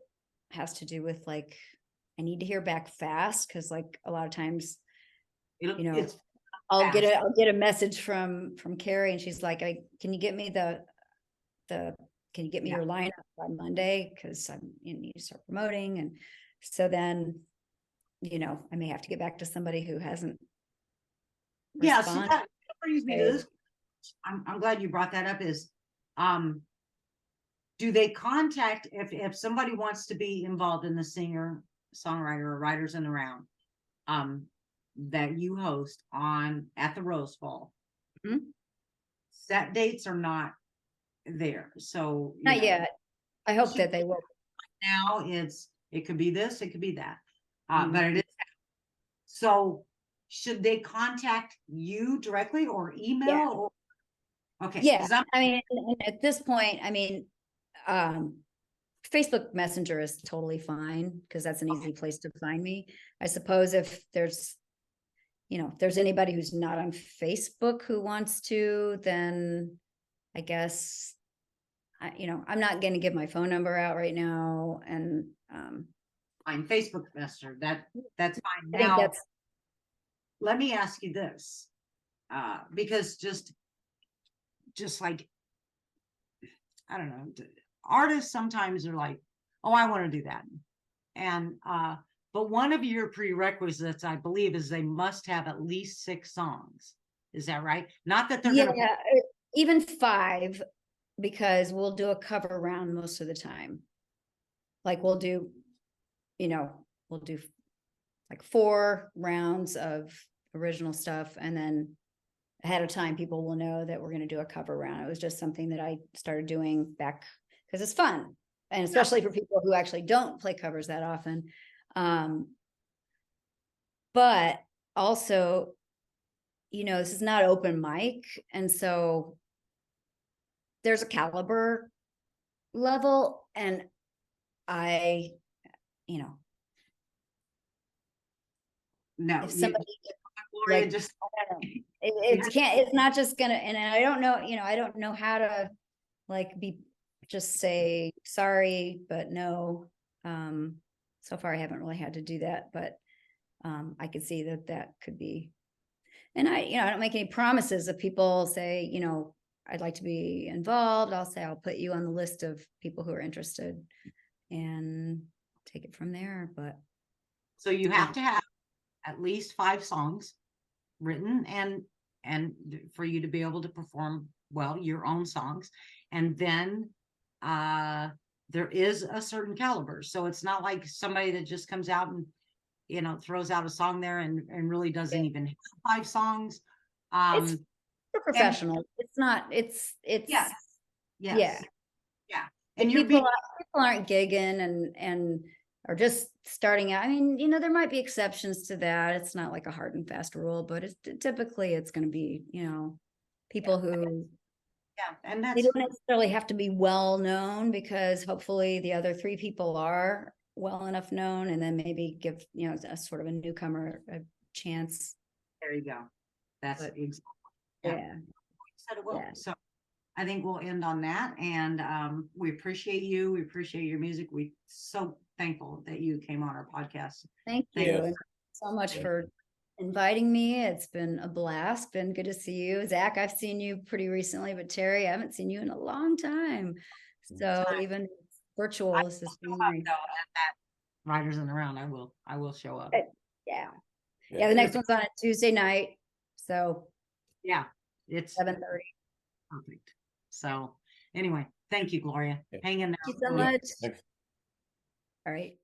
has to do with like, I need to hear back fast, because like a lot of times, I'll get a message from Carrie, and she's like, can you get me your lineup by Monday? Because I need to start promoting. And so then I may have to get back to somebody who hasn't Yeah, so responded. that brings me to this. I'm glad you brought that up is, do they contact, if somebody wants to be involved in the singer, songwriter, or writers in the round, that you host at the Rose Bowl? Mhm. Set dates are not there, so Not yet. I hope should that they will. now it could be this, it could be that, Mhm. but it is. So should they contact you directly or email? Yeah. Or okay, Yeah, 'cause I'm I mean, and at this point, I mean, Facebook Messenger is totally fine because that's an easy place to find me. I suppose if there's, if there's anybody who's not on Facebook who wants to, then I guess I'm not going to give my phone number out right now. And fine, Facebook Messenger, that's fine. I think Now, that's let me ask you this, because just like, I don't know, artists sometimes are like, oh, I want to do that. And, but one of your prerequisites, I believe, is they must have at least 6 songs. Is that right? Not that they're gonna, even 5, because we'll do a cover round most of the time. Like we'll do like 4 rounds of original stuff, and then ahead of time people will know that we're going to do a cover round. It was just something that I started doing back because it's fun, and especially for people who actually don't play covers that often. But also, this is not open mic, and so there's a caliber level, and I, no, if somebody Gloria, like, just, I don't know, it's not just gonna, and I don't know, I don't know how to just say sorry, but no. So far I haven't really had to do that, but I could see that could be, and I don't make any promises. If people say, I'd like to be involved, I'll say I'll put you on the list of people who are interested and take it from there. But so you have to have at least 5 songs written and for you to be able to perform well your own songs. And then there is a certain caliber, so it's not like somebody that just comes out and throws out a song there and really doesn't even have 5 songs. It's professional. It's not, it's yes, yeah. And people aren't gigging and are just starting out. I mean, there might be exceptions to that. It's not like a hard and fast rule, but typically it's going to be, people who and they that's don't necessarily have to be well known, because hopefully the other 3 people are well enough known, and then maybe give, a sort of a newcomer a chance. there you go. That's But, exactly yeah. said it will. Yeah. So I think we'll end on that. And we appreciate you. We appreciate your music. We're so thankful that you came on our podcast. Thank you Yes. so much for inviting me. It's been a blast. Been good to see you. Zach, I've seen you pretty recently, but Terry, I haven't seen you in a long time. So even virtual, this is been nice. At that Riders in the Round, I will show up. Yeah. The next one's on a Tuesday night. So yeah, it's 7:30. perfect. So anyway, thank you, Gloria. Yeah. Hang in there. Thank you so much. Thanks. All right.